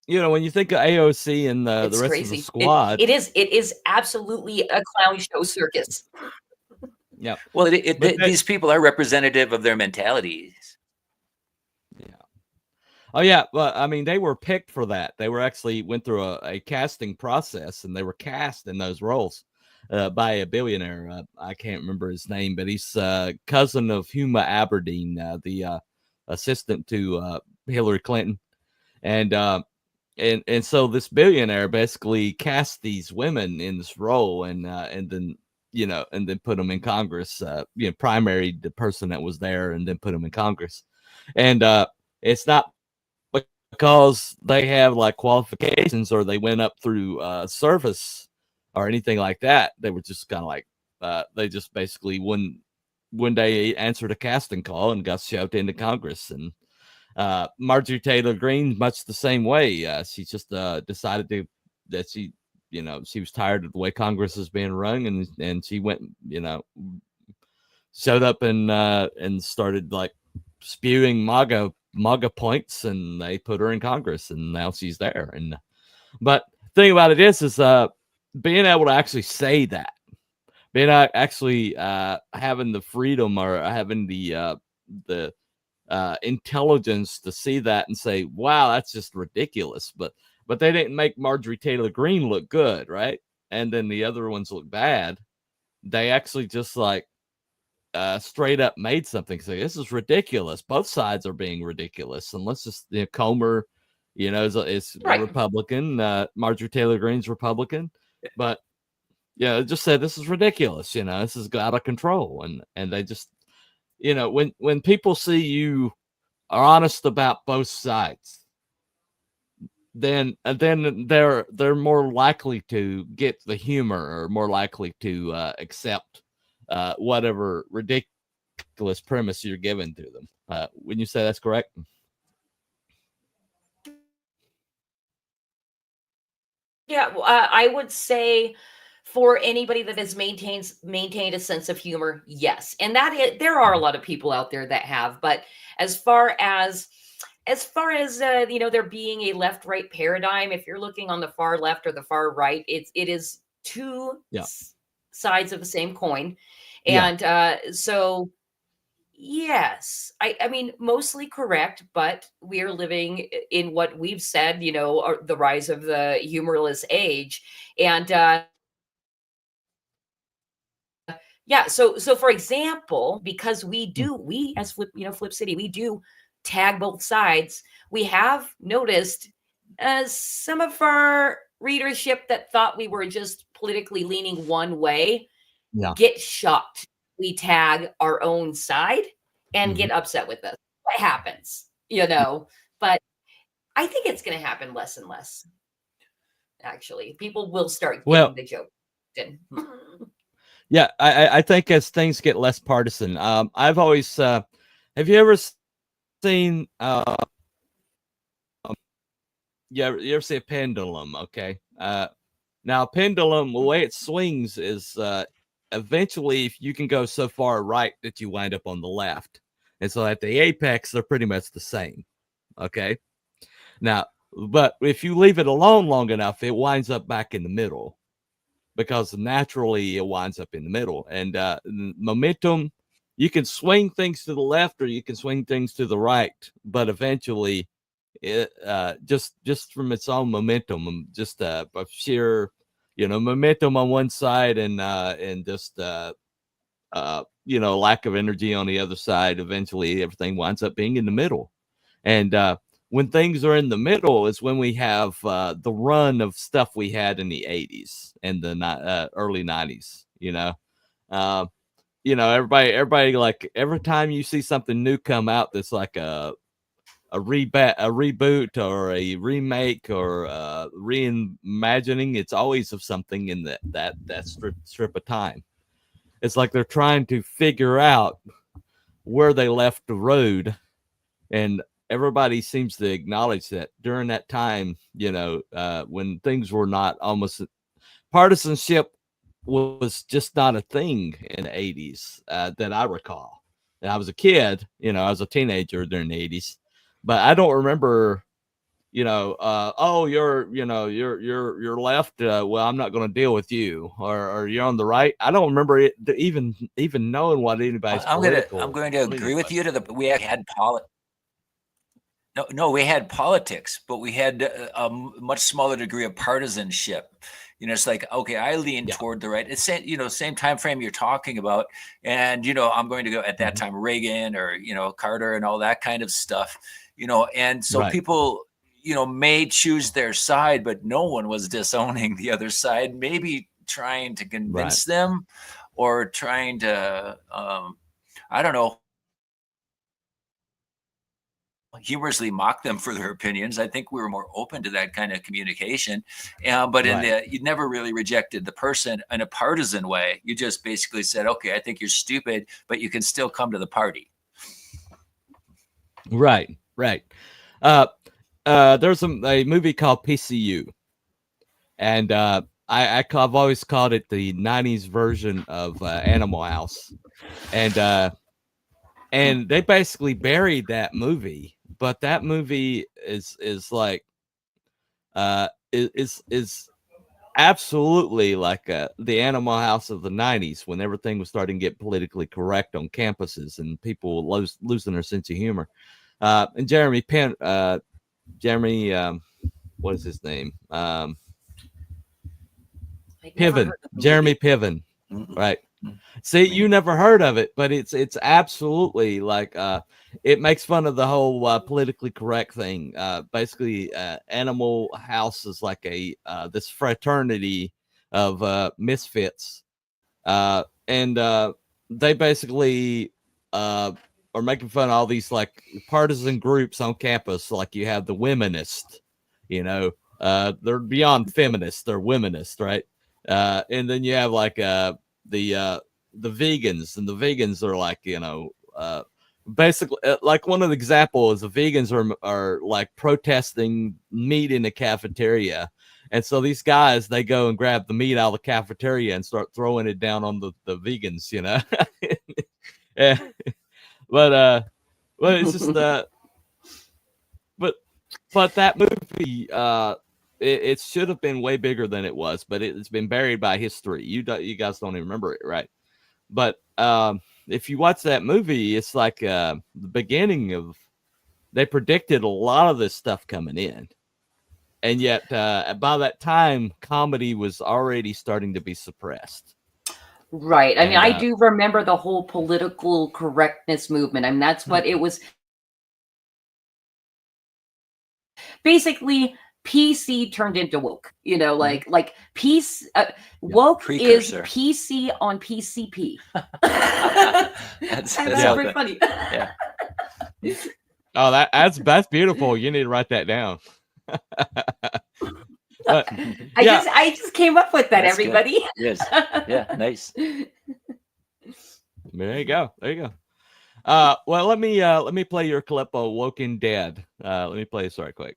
when you think of AOC and the rest crazy. of the squad, it is absolutely a clown show circus. Yeah. Well, these people are representative of their mentalities. Yeah. Oh yeah. Well, I mean, they were picked for that. They were actually went through a casting process, and they were cast in those roles by a billionaire. I can't remember his name, but he's cousin of Huma Aberdeen, the assistant to Hillary Clinton, and so this billionaire basically cast these women in this role, and then put them in Congress. Primaried the person that was there, and then put them in Congress. And it's not because they have like qualifications or they went up through service or anything like that. They were just kind of like they just basically one day answered a casting call and got shoved into Congress. And Marjorie Taylor Greene, much the same way. She just decided that she was tired of the way Congress is being run, and she went, showed up and started like spewing MAGA points, and they put her in Congress, and now she's there. And but the thing about it is being able to actually say that, being actually having the freedom or having the intelligence to see that and say, wow, that's just ridiculous. But they didn't make Marjorie Taylor Greene look good, right? And then the other ones look bad. They actually just like straight up made something say, this is ridiculous. Both sides are being ridiculous. And let's just, Comer, is right. A Republican. Marjorie Taylor Greene's Republican. But just said this is ridiculous. This is out of control. And they just, when people see you are honest about both sides, then they're more likely to get the humor, or more likely to accept whatever ridiculous premise you're giving to them. Wouldn't you say that's correct? Yeah, I would say for anybody that has maintained a sense of humor, yes. And there are a lot of people out there that have, but as far as there being a left-right paradigm, if you're looking on the far left or the far right, it is two sides of the same coin. And so yes, I mean, mostly correct, but we are living in what we've said, the rise of the humorless age. And so for example, because we as Flip City, we do tag both sides. We have noticed some of our readership that thought we were just politically leaning one way get shocked. We tag our own side and get upset with us. What happens, But I think it's going to happen less and less. Actually, people will start getting the joke. Yeah, I think as things get less partisan, I've always have you ever seen you ever see a pendulum? Okay, now a pendulum, the way it swings is eventually if you can go so far right that you wind up on the left, and so at the apex they're pretty much the same. Okay, now but if you leave it alone long enough, it winds up back in the middle, because naturally it winds up in the middle. And momentum, you can swing things to the left or you can swing things to the right, but eventually it just from its own momentum, just a sheer momentum on one side and just lack of energy on the other side, eventually everything winds up being in the middle. And when things are in the middle is when we have the run of stuff we had in the 80s and the early 90s. Everybody, like, every time you see something new come out that's like a reboot or a remake or reimagining, it's always of something in that strip of time. It's like they're trying to figure out where they left the road, and everybody seems to acknowledge that during that time, when things were not almost partisanship was just not a thing in the 80s that I recall. And I was a kid, I was a teenager during the 80s, but I don't remember, oh, you're left. Well, I'm not going to deal with you, or you're on the right. I don't remember it even knowing what anybody's. I'm going to agree with you we had politics. No, we had politics, but we had a much smaller degree of partisanship. It's like, okay, I lean toward the right. It's same time frame you're talking about, and I'm going to go at that time Reagan or Carter and all that kind of stuff. And so people may choose their side, but no one was disowning the other side. Maybe trying to convince them, or trying to I don't know, humorously mock them for their opinions. I think we were more open to that kind of communication, but you never really rejected the person in a partisan way. You just basically said, okay, I think you're stupid, but you can still come to the party. Right. There's a movie called PCU, and I've always called it the 90s version of Animal House, and they basically buried that movie. But that movie is like is absolutely like the Animal House of the 90s, when everything was starting to get politically correct on campuses and people losing their sense of humor. And Jeremy what is his name? Piven. Jeremy Piven. Right. See, you never heard of it, but it's absolutely like it makes fun of the whole politically correct thing. Basically, Animal House is like this fraternity of misfits, and they basically are making fun of all these like partisan groups on campus. Like you have the womenist, you know, they're beyond feminist, they're womanist, right? And then you have like the vegans, and the vegans are like, you know, basically like one of the examples of vegans are like protesting meat in the cafeteria. And so these guys, they go and grab the meat out of the cafeteria and start throwing it down on the vegans, you know. Yeah. But it's just but that movie, it should have been way bigger than it was, but it's been buried by history. You guys don't even remember it, right? But if you watch that movie, it's like the beginning of, they predicted a lot of this stuff coming in. And yet, by that time, comedy was already starting to be suppressed. Right. I mean, I do remember the whole political correctness movement. I mean, that's what it was. Basically, PC turned into woke. You know, like peace. Woke is PC on PCP. that's pretty funny. Yeah. Oh, that's beautiful. You need to write that down. I just came up with that, everybody. Yes. Yeah, nice. There you go. Well, let me play your clip of Woken Dead. Let me play this right quick.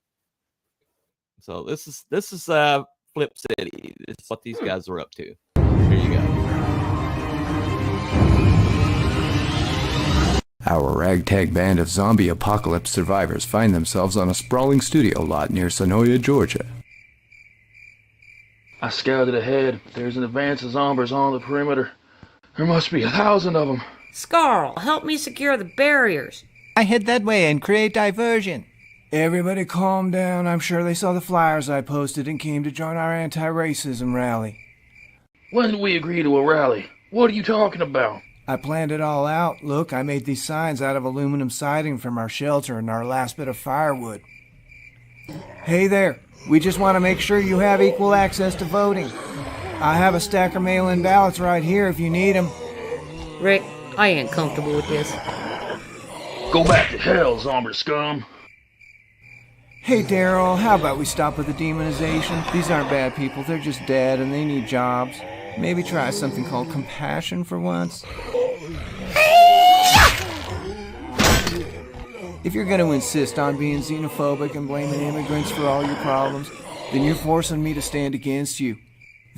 So this is Flip City. This is what these guys are up to. Here you go. Our ragtag band of zombie apocalypse survivors find themselves on a sprawling studio lot near Sonoya, Georgia. I scouted ahead. There's an advance of zombies on the perimeter. There must be 1,000 of them. Scarl, help me secure the barriers. I head that way and create diversion. Everybody calm down. I'm sure they saw the flyers I posted and came to join our anti-racism rally. When did we agree to a rally? What are you talking about? I planned it all out. Look, I made these signs out of aluminum siding from our shelter and our last bit of firewood. Hey there, we just want to make sure you have equal access to voting. I have a stack of mail-in ballots right here if you need them. Rick, I ain't comfortable with this. Go back to hell, zombie scum. Hey Daryl, how about we stop with the demonization? These aren't bad people, they're just dead and they need jobs. Maybe try something called compassion for once. If you're going to insist on being xenophobic and blaming immigrants for all your problems, then you're forcing me to stand against you.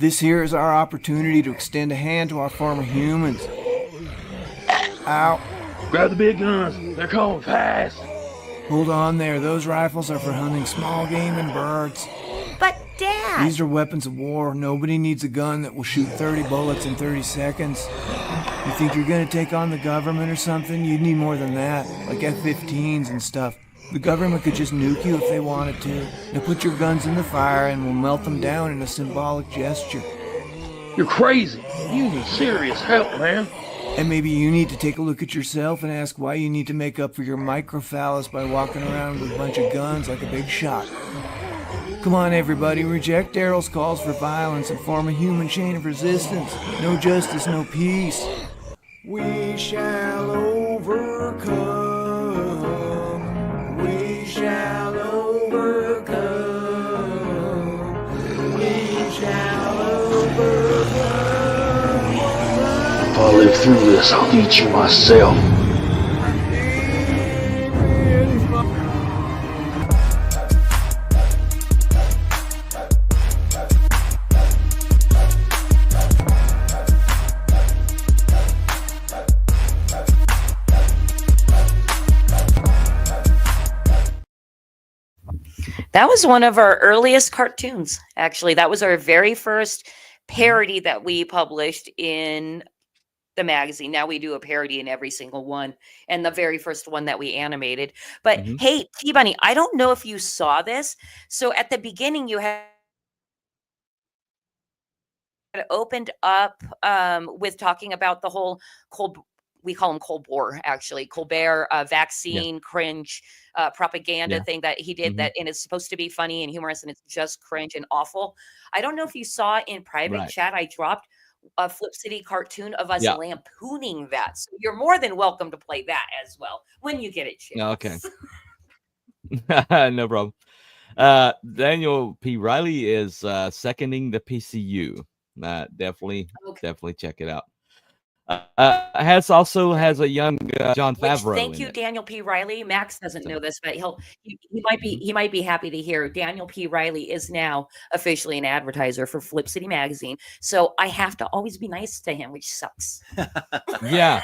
This here is our opportunity to extend a hand to our former humans. Ow. Grab the big guns. They're coming fast. Hold on there. Those rifles are for hunting small game and birds. But, Dad! These are weapons of war. Nobody needs a gun that will shoot 30 bullets in 30 seconds. You think you're gonna take on the government or something? You'd need more than that, like F-15s and stuff. The government could just nuke you if they wanted to. Now put your guns in the fire and we'll melt them down in a symbolic gesture. You're crazy. You need serious help, man. And maybe you need to take a look at yourself and ask why you need to make up for your microphallus by walking around with a bunch of guns like a big shot. Come on, everybody, reject Daryl's calls for violence and form a human chain of resistance. No justice, no peace. We shall overcome. We shall overcome. We shall overcome. If I live through this, I'll eat you myself. That was one of our earliest cartoons, actually. That was our very first parody that we published in the magazine. Now we do a parody in every single one, and the very first one that we animated. But hey, T-Bunny, I don't know if you saw this. So at the beginning, you had opened up with talking about the whole we call him Colbert, actually. Colbert vaccine cringe propaganda thing that he did that, and it's supposed to be funny and humorous, and it's just cringe and awful. I don't know if you saw in private chat, I dropped a Flip City cartoon of us lampooning that. So you're more than welcome to play that as well when you get a chance. Okay. No problem. Daniel P. Riley is seconding the PCU. Definitely check it out. Has a young John Favreau. Thank you, Daniel P. Riley. Max doesn't know this, but he might be happy to hear Daniel P. Riley is now officially an advertiser for Flip City Magazine. So I have to always be nice to him, which sucks. Yeah.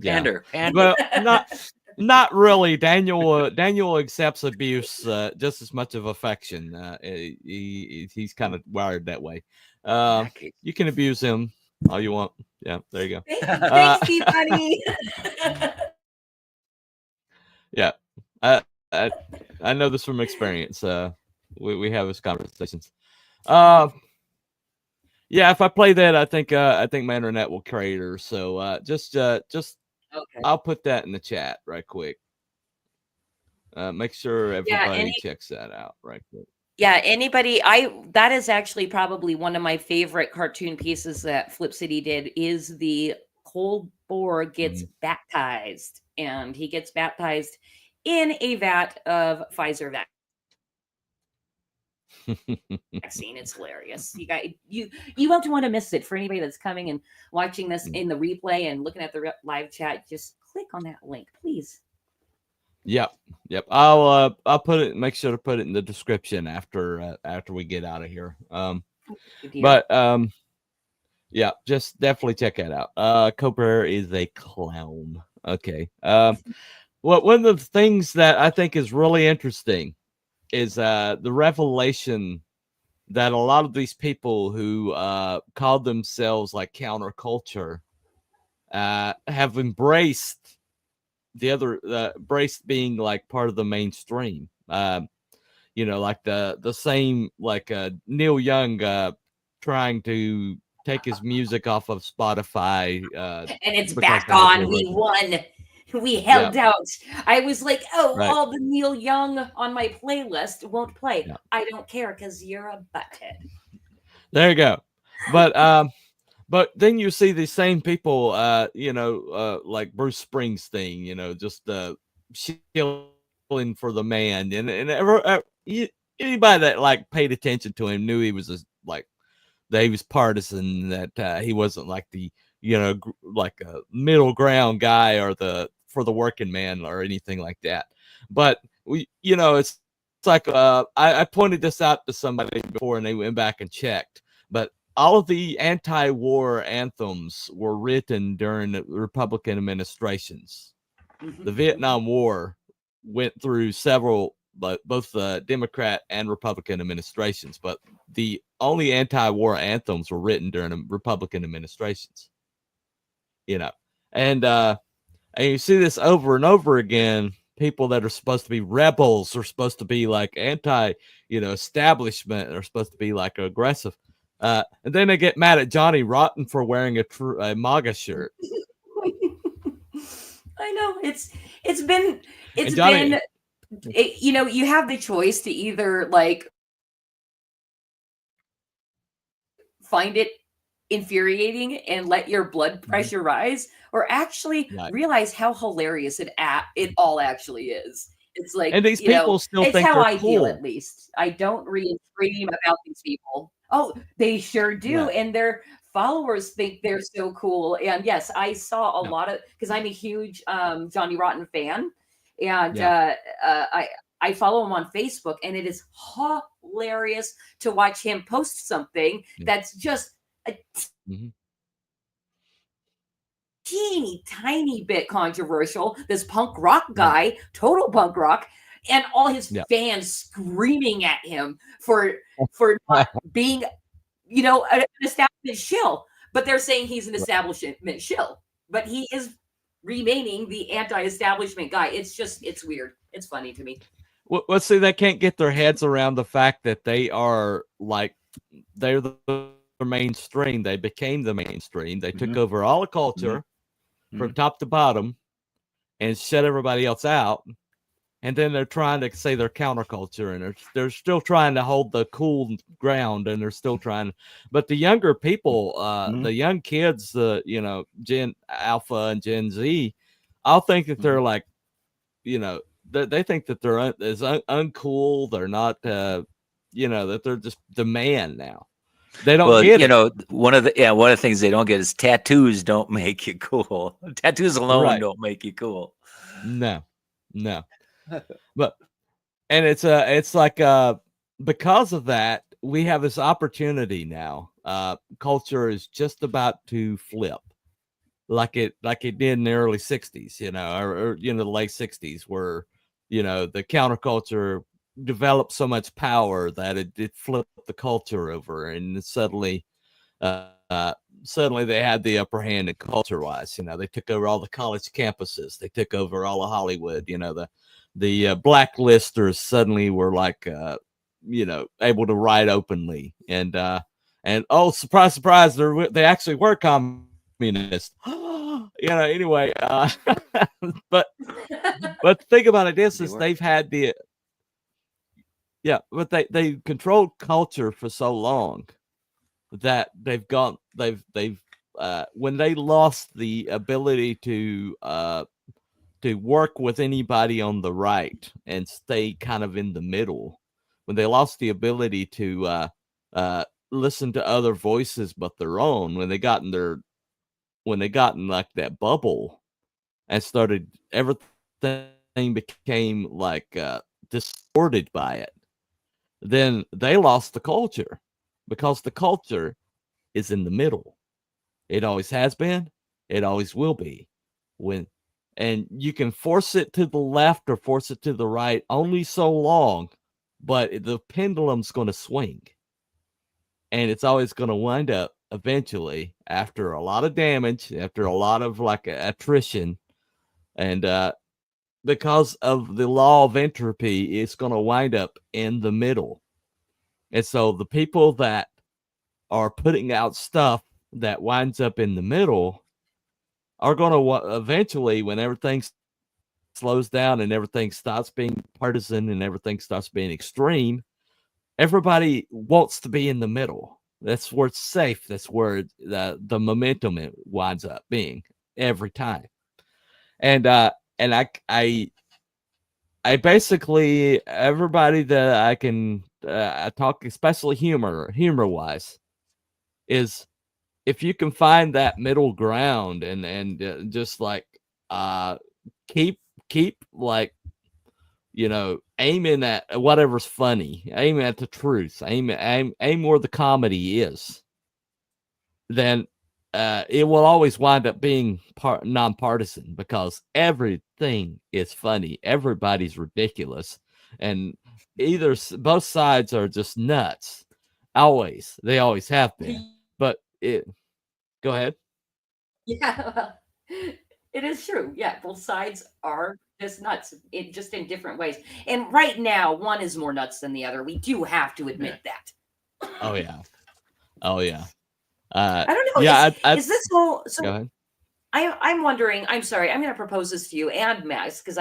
Pander. Well, not really. Daniel accepts abuse just as much of affection. He's kind of wired that way. You can abuse him all you want. Yeah, there you go. Thanks, Peabody. Yeah, I know this from experience. We have this conversations. Yeah, if I play that, I think my internet will crater. So just okay. I'll put that in the chat right quick. Make sure everybody checks that out right quick. Yeah, that is actually probably one of my favorite cartoon pieces that Flip City did is the Colbert gets baptized, and he gets baptized in a vat of Pfizer vaccine. It's hilarious. You won't want to miss it. For anybody that's coming and watching this in the replay and looking at the live chat, just click on that link, please. Yep. I'll put it. Make sure to put it in the description after we get out of here. Yeah, just definitely check that out. Colbert is a clown. Okay. One of the things that I think is really interesting is the revelation that a lot of these people who called themselves like counterculture have embraced embraced being like part of the mainstream. Like the same like Neil Young trying to take his music off of Spotify. And it's back on. We won. We held out. I was like, all the Neil Young on my playlist won't play. Yeah. I don't care because you're a butthead. There you go. But then you see these same people, like Bruce Springsteen, just shilling for the man, and anybody that like paid attention to him knew he was that he was partisan, that he wasn't like the like a middle ground guy or for the working man or anything like that. But it's like I pointed this out to somebody before, and they went back and checked, but all of the anti-war anthems were written during the Republican administrations. The Vietnam War went through several, both the Democrat and Republican administrations, but the only anti-war anthems were written during the Republican administrations. And you see this over and over again. People that are supposed to be rebels are supposed to be like anti, establishment, are supposed to be like aggressive. And then they get mad at Johnny Rotten for wearing a MAGA shirt. I know you have the choice to either like find it infuriating and let your blood pressure rise, or actually realize how hilarious it all actually is. It's like, and these people still it's think how they're I cool. feel, at least. I don't read scream about these people. Oh, they sure do. Right. And their followers think they're so cool. And yes, I saw a lot of, because I'm a huge Johnny Rotten fan. And I follow him on Facebook, and it is hilarious to watch him post something that's just a teeny tiny bit controversial. This punk rock guy, total punk rock, and all his fans screaming at him for not being, an establishment shill. But they're saying he's an establishment shill, but he is remaining the anti-establishment guy. It's weird. It's funny to me. Well, let's see, they can't get their heads around the fact that they are like, they're the mainstream. They became the mainstream. They took over all the culture from top to bottom and shut everybody else out. And then they're trying to say they're counterculture, and they're still trying to hold the cool ground, and they're still trying. But the younger people, the young kids, Gen Alpha and Gen Z, I'll think that they're like, they think that they're uncool. They're not, that they're just the man now. They don't get it. One of the things they don't get is tattoos don't make you cool. Tattoos alone don't make you cool. No. But and it's like because of that, we have this opportunity now. Culture is just about to flip, like it did in the early 60s, or the late 60s, where the counterculture developed so much power that it flipped the culture over, and suddenly they had the upper hand in culture-wise. They took over all the college campuses, they took over all of Hollywood. The blacklisters suddenly were like able to write openly, and oh, surprise, surprise, they actually were communists. Anyway, but the thing about it is they've had but they controlled culture for so long that they've when they lost the ability to work with anybody on the right and stay kind of in the middle, when they lost the ability to listen to other voices but their own, when they got in like that bubble and started, everything became like distorted by it, then they lost the culture, because the culture is in the middle. It always has been, it always will be. And you can force it to the left or force it to the right only so long, but the pendulum's going to swing, and it's always going to wind up eventually, after a lot of damage, after a lot of like attrition, and because of the law of entropy, it's going to wind up in the middle. And so the people that are putting out stuff that winds up in the middle are going to eventually, when everything slows down and everything stops being partisan and everything starts being extreme, everybody wants to be in the middle. That's where it's safe. That's where the momentum winds up being every time. And I basically, everybody that I can I talk, especially humor wise, is if you can find that middle ground and just like keep like aiming at whatever's funny, aiming at the truth, aim where the comedy is, then it will always wind up being nonpartisan, because everything is funny, everybody's ridiculous, and both sides are just nuts. They always have been. But go ahead. Yeah, well, it is true. Yeah, both sides are just nuts, in different ways. And right now, one is more nuts than the other. We do have to admit that. Oh yeah. I don't know. Yeah, is this whole? So go ahead. I'm wondering. I'm sorry. I'm going to propose this to you and Max, because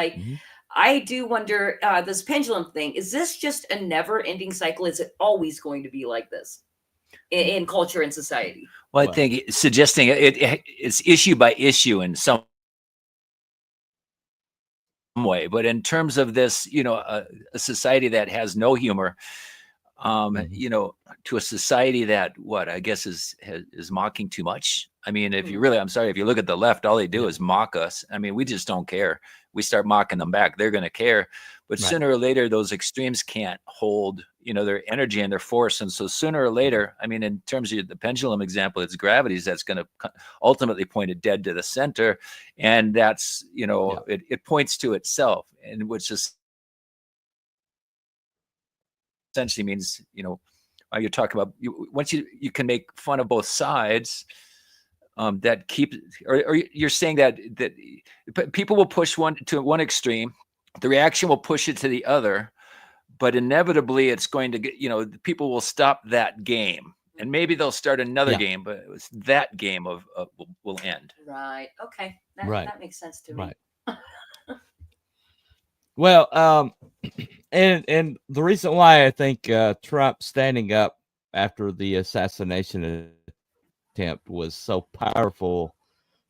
I do wonder, this pendulum thing. Is this just a never-ending cycle? Is it always going to be like this in culture and society? Well, I think suggesting it's issue by issue in some way, but in terms of this, a society that has no humor, to a society that I guess is mocking too much. I mean, if you really, I'm sorry, if you look at the left, all they do is mock us. I mean, we just don't care. We start mocking them back, they're going to care. But sooner or later, those extremes can't hold, their energy and their force. And so sooner or later, I mean, in terms of the pendulum example, it's gravity's that's going to ultimately point it dead to the center. And that's, it points to itself, and which is essentially means, you're talking about, once you can make fun of both sides, that keep, or you're saying that people will push one to one extreme, the reaction will push it to the other, but inevitably it's going to get, people will stop that game, and maybe they'll start another game, but that game will end. Right. Okay. That makes sense to me. Right. Well, and the reason why I think Trump standing up after the assassination attempt was so powerful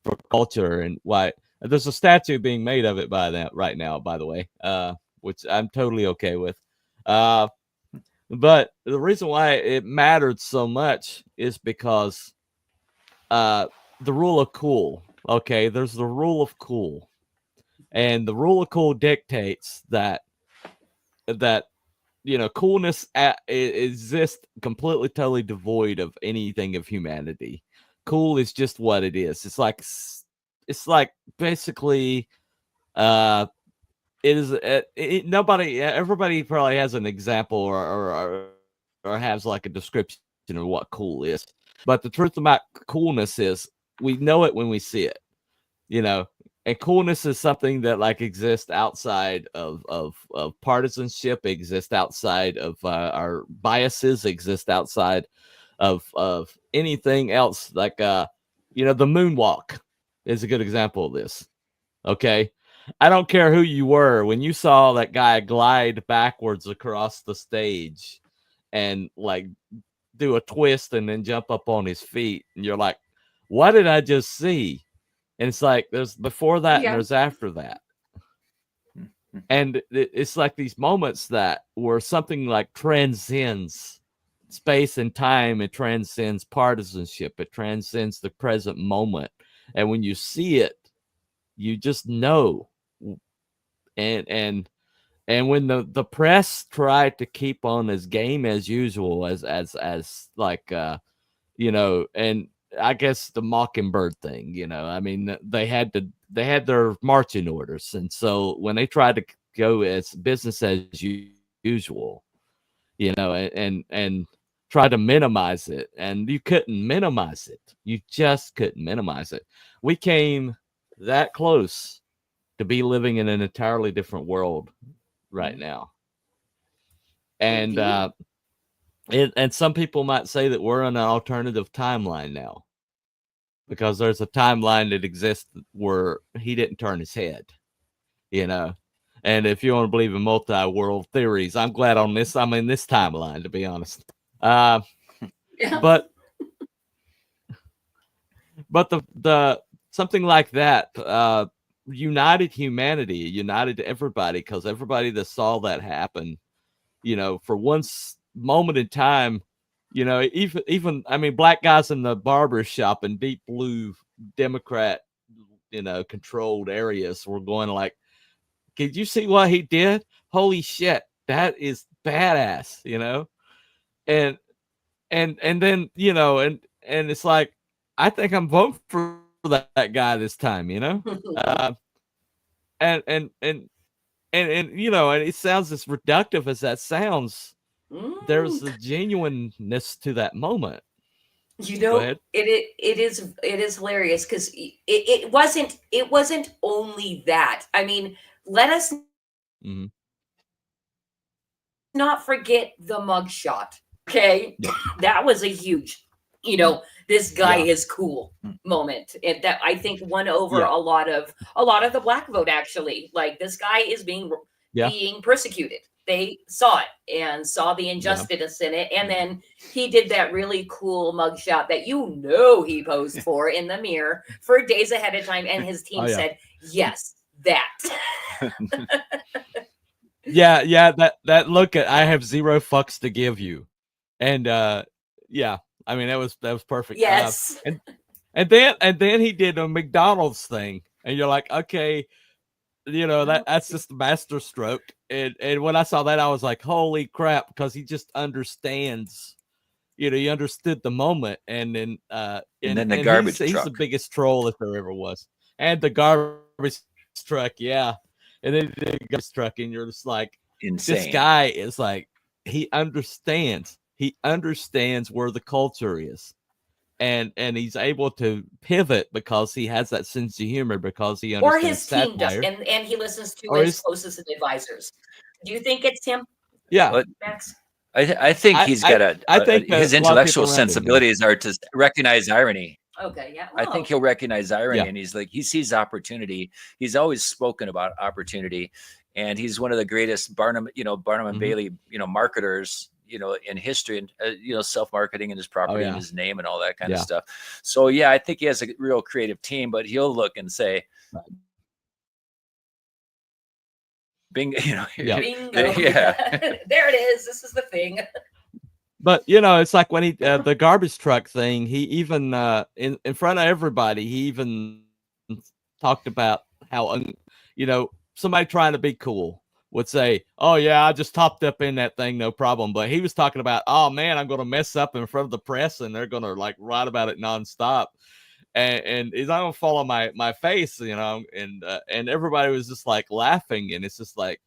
for culture, and why There's a statue being made of it by that right now, by the way, which I'm totally okay with. But the reason why it mattered so much is because the rule of cool. Okay, there's the rule of cool, and the rule of cool dictates that coolness exists completely, totally devoid of anything of humanity. Cool is just what it is. It's like basically, it is. Everybody probably has an example or has like a description of what cool is. But the truth about coolness is we know it when we see it, and coolness is something that like exists outside of partisanship, exists outside of our biases, exist outside of anything else. Like, the moonwalk is a good example of this. Okay. I don't care who you were. When you saw that guy glide backwards across the stage and like do a twist and then jump up on his feet, and you're like, what did I just see? And it's like there's before that and there's after that. And it's like these moments that where something like transcends space and time, it transcends partisanship, it transcends the present moment. And when you see it, you just know. And when the press tried to keep on as game as usual, as like and I guess the Mockingbird thing, I mean, they had their marching orders, and so when they tried to go as business as usual, and try to minimize it, and you couldn't minimize it. You just couldn't minimize it. We came that close to be living in an entirely different world right now, and and some people might say that we're in an alternative timeline now, because there's a timeline that exists where he didn't turn his head, and if you want to believe in multi-world theories, I'm glad I'm in this timeline, to be honest. But the something like that united humanity, united everybody, because everybody that saw that happen, for one moment in time, even I mean, black guys in the barber shop in deep blue Democrat, controlled areas were going like, "Did you see what he did? Holy shit, that is badass," and then and it's like, I think I'm voting for that guy this time, and and it sounds as reductive as that sounds. There's a genuineness to that moment. It is hilarious because it wasn't only that. I mean, let us not forget the mugshot. Okay, that was a huge, this guy is cool moment, and that I think won over a lot of the black vote. Actually, like, this guy is being persecuted. They saw it and saw the injustice in it, and then he did that really cool mugshot that he posed for in the mirror for days ahead of time, and his team said, "Yes, that." that look at, I have zero fucks to give you, and I mean, that was perfect. Yes, and then he did a McDonald's thing, and you're like, okay. That's just the master stroke. And when I saw that, I was like, holy crap, because he just understands, he understood the moment. And then then the garbage truck. He's the biggest troll that there ever was. And the garbage truck, and then the garbage truck, and you're just like, insane. This guy is like, he understands where the culture is. And he's able to pivot because he has that sense of humor, because he understands or his team does, and he listens to his closest advisors. Do you think it's him? Yeah, Max? I think he's got his intellectual sensibilities are to recognize irony. Okay, yeah. I think he'll recognize irony, and he's like, he sees opportunity. He's always spoken about opportunity, and he's one of the greatest Barnum and Bailey, marketers, in history, and self-marketing and his property and his name and all that kind of stuff. So I think he has a real creative team, but he'll look and say, Bingo. Bingo. Yeah. There it is. This is the thing. But it's like when he the garbage truck thing. He even in front of everybody, he even talked about how somebody trying to be cool would say, "Oh yeah, I just topped up in that thing, no problem." But he was talking about, "Oh man, I'm going to mess up in front of the press, and they're going to like write about it nonstop, and he's not going to fall on my face, And everybody was just like laughing, and it's just like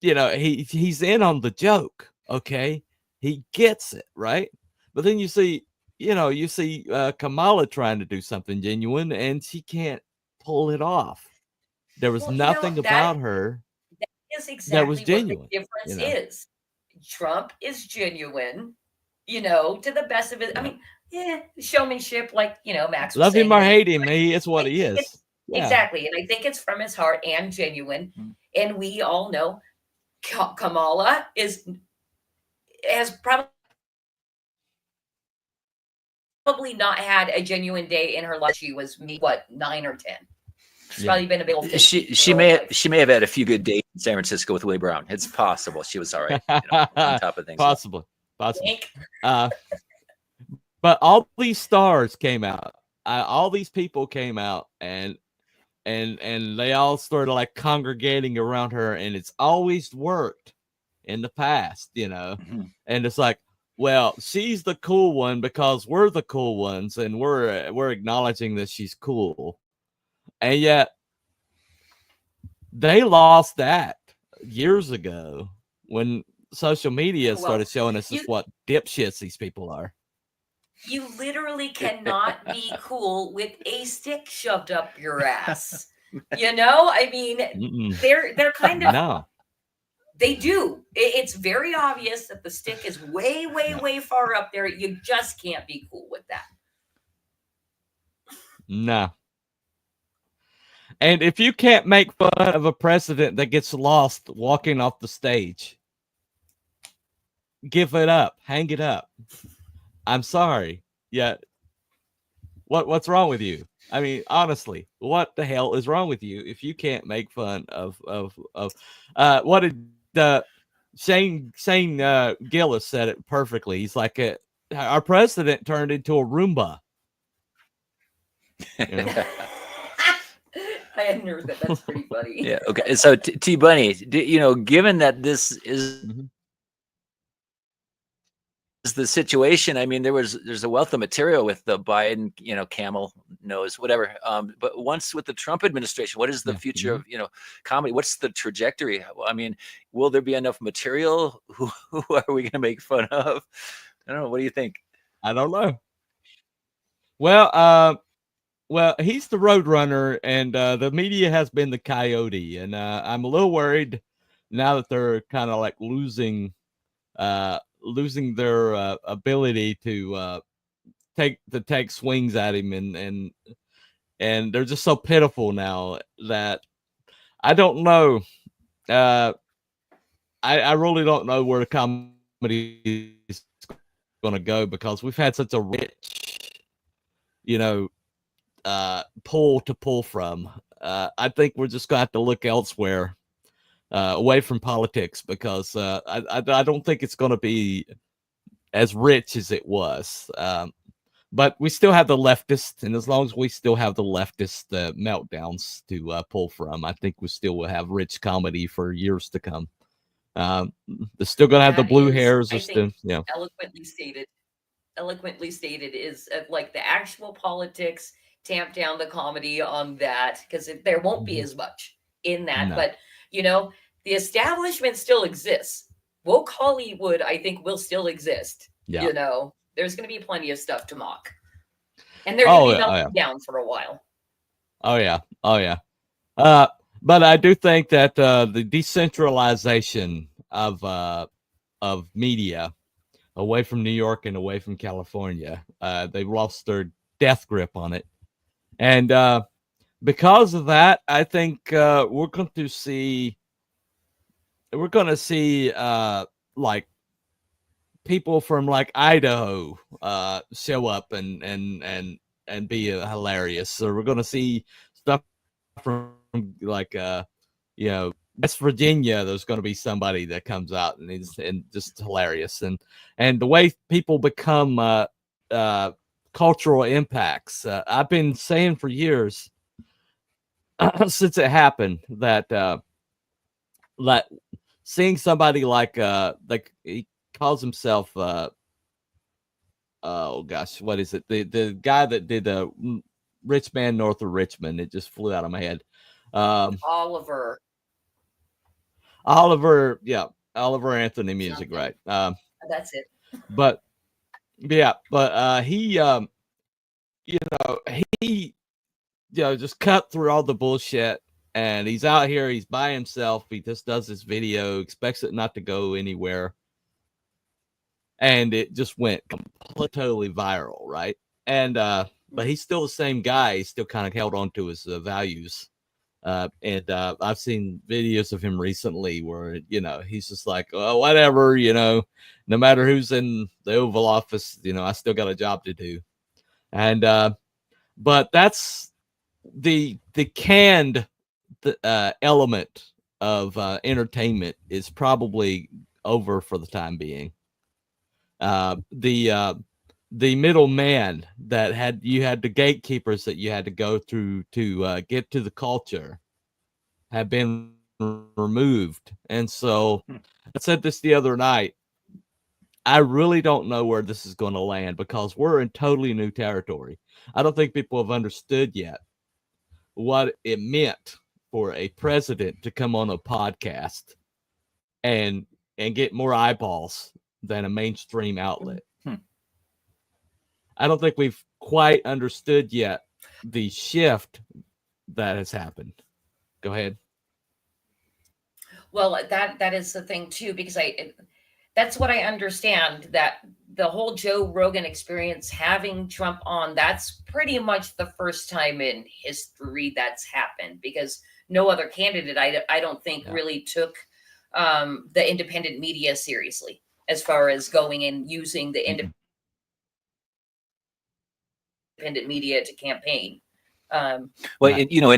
he's in on the joke. Okay, he gets it, right? But then you see Kamala trying to do something genuine, and she can't pull it off. There was nothing about her that is exactly that was genuine. What the difference is. Trump is genuine, to the best of it. I mean, showmanship, like Max was love saying, him or hate him, he is what he is. Exactly, and I think it's from his heart and genuine. And we all know Kamala has probably not had a genuine day in her life. She was 9 or 10. She's probably been available. She may have had a few good days in San Francisco with Willie Brown. It's possible she was all right on top of things. Possibly. But all these stars came out. All these people came out, and they all started like congregating around her, and it's always worked in the past, And it's like, well, she's the cool one because we're the cool ones, and we're acknowledging that she's cool. And yet they lost that years ago when social media started showing us just what dipshits these people are. You literally cannot be cool with a stick shoved up your ass. I mean, they're kind of no. They do. It's very obvious that the stick is way, way, way far up there. You just can't be cool with that. No. And if you can't make fun of a president that gets lost walking off the stage, give it up. Hang it up. I'm sorry. Yeah. What's wrong with you? I mean, honestly, what the hell is wrong with you if you can't make fun of what did Shane Gillis said it perfectly. He's like, our president turned into a Roomba. I hadn't heard that. That's pretty funny. Yeah. Okay. So T Bunny, given that this is the situation, I mean, there's a wealth of material with the Biden, camel nose, whatever. But once with the Trump administration, what is the future of, comedy? What's the trajectory? I mean, will there be enough material? Who are we going to make fun of? I don't know. What do you think? I don't know. Well, he's the roadrunner, and the media has been the coyote, and I'm a little worried now that they're kind of like losing their ability to take swings at him, and they're just so pitiful now that I don't know. I really don't know where the comedy is going to go, because we've had such a rich, pull to pull from. I think we're just going to have to look elsewhere, away from politics, because I don't think it's going to be as rich as it was. But we still have the leftists, and as long as we still have the leftist meltdowns to pull from, I think we still will have rich comedy for years to come. They're still going to have the blue hairs. Eloquently stated is like the actual politics tamp down the comedy on that, because there won't be as much in that. No. But the establishment still exists. Woke Hollywood, I think, will still exist. Yeah. There's going to be plenty of stuff to mock, and they're going to be melting down for a while. Oh yeah. But I do think that the decentralization of media away from New York and away from California, they've lost their death grip on it. And because of that, I think we're going to see like people from like Idaho show up and be hilarious. So we're going to see stuff from like West Virginia, there's going to be somebody that comes out and is just hilarious. And the way people become cultural impacts. I've been saying for years since it happened that seeing somebody like he calls himself oh gosh, what is it? The guy that did Rich Man North of Richmond. It just flew out of my head. Oliver, yeah, Oliver Anthony Music, right? That's it. But he just cut through all the bullshit, and he's out here, he's by himself, he just does this video, expects it not to go anywhere, and it just went totally viral, right? And but he's still the same guy. He's still kind of held on to his values. And I've seen videos of him recently where, he's just like, oh, whatever, no matter who's in the Oval Office, I still got a job to do. And but that's the canned element of entertainment is probably over for the time being. The middleman that you had the gatekeepers that you had to go through to get to the culture have been removed. And so I said this the other night, I really don't know where this is going to land because we're in totally new territory. I don't think people have understood yet what it meant for a president to come on a podcast and get more eyeballs than a mainstream outlet. I don't think we've quite understood yet the shift that has happened. Go ahead. Well, that is the thing too, because that's what I understand, that the whole Joe Rogan experience, having Trump on, that's pretty much the first time in history that's happened, because no other candidate, I don't think, really took the independent media seriously as far as going and using the independent media to campaign. In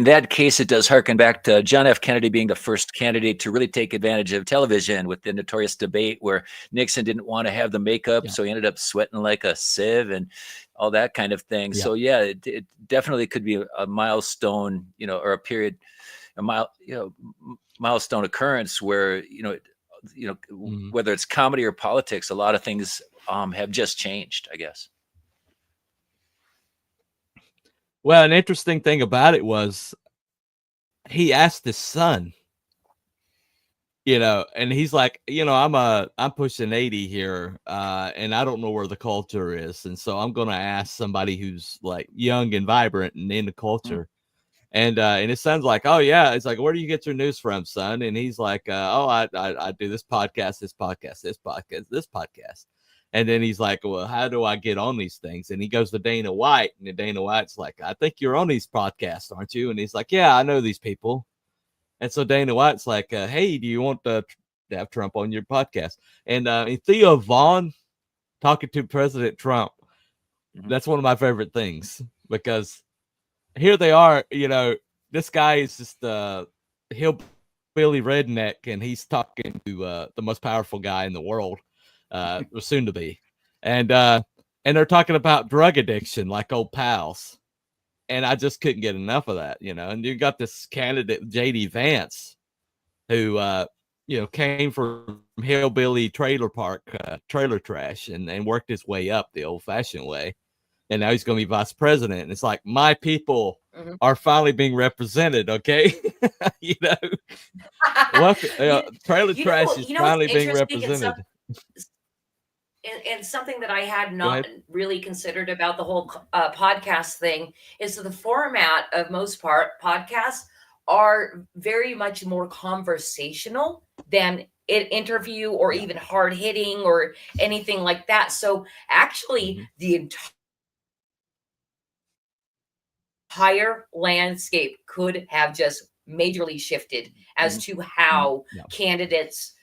that case, it does harken back to John F. Kennedy being the first candidate to really take advantage of television with the notorious debate where Nixon didn't want to have the makeup, so he ended up sweating like a sieve and all that kind of thing. So it definitely could be a milestone, or a period, milestone occurrence where whether it's comedy or politics, a lot of things have just changed, I guess. Well, an interesting thing about it was he asked his son, and he's like, I'm pushing 80 here, and I don't know where the culture is. And so I'm going to ask somebody who's like young and vibrant and in the culture. And his son's like, oh yeah. It's like, where do you get your news from, son? And he's like, I do this podcast, this podcast, this podcast, this podcast. And then he's like, well, how do I get on these things? And he goes to Dana White, and Dana White's like, I think you're on these podcasts, aren't you? And he's like, yeah, I know these people. And so Dana White's like, hey, do you want to have Trump on your podcast? And Theo Vaughn talking to President Trump, that's one of my favorite things, because here they are, this guy is just a hillbilly redneck, and he's talking to the most powerful guy in the world. Soon to be, and they're talking about drug addiction like old pals, and I just couldn't get enough of that, And you got this candidate JD Vance, who came from hillbilly trailer park trailer trash and worked his way up the old-fashioned way, and now he's going to be vice president. And it's like, my people are finally being represented, okay? Trailer trash is finally being represented. And something that I had not really considered about the whole podcast thing is the format of most podcasts are very much more conversational than an interview or even hard hitting or anything like that. So actually the entire landscape could have just majorly shifted as to how candidates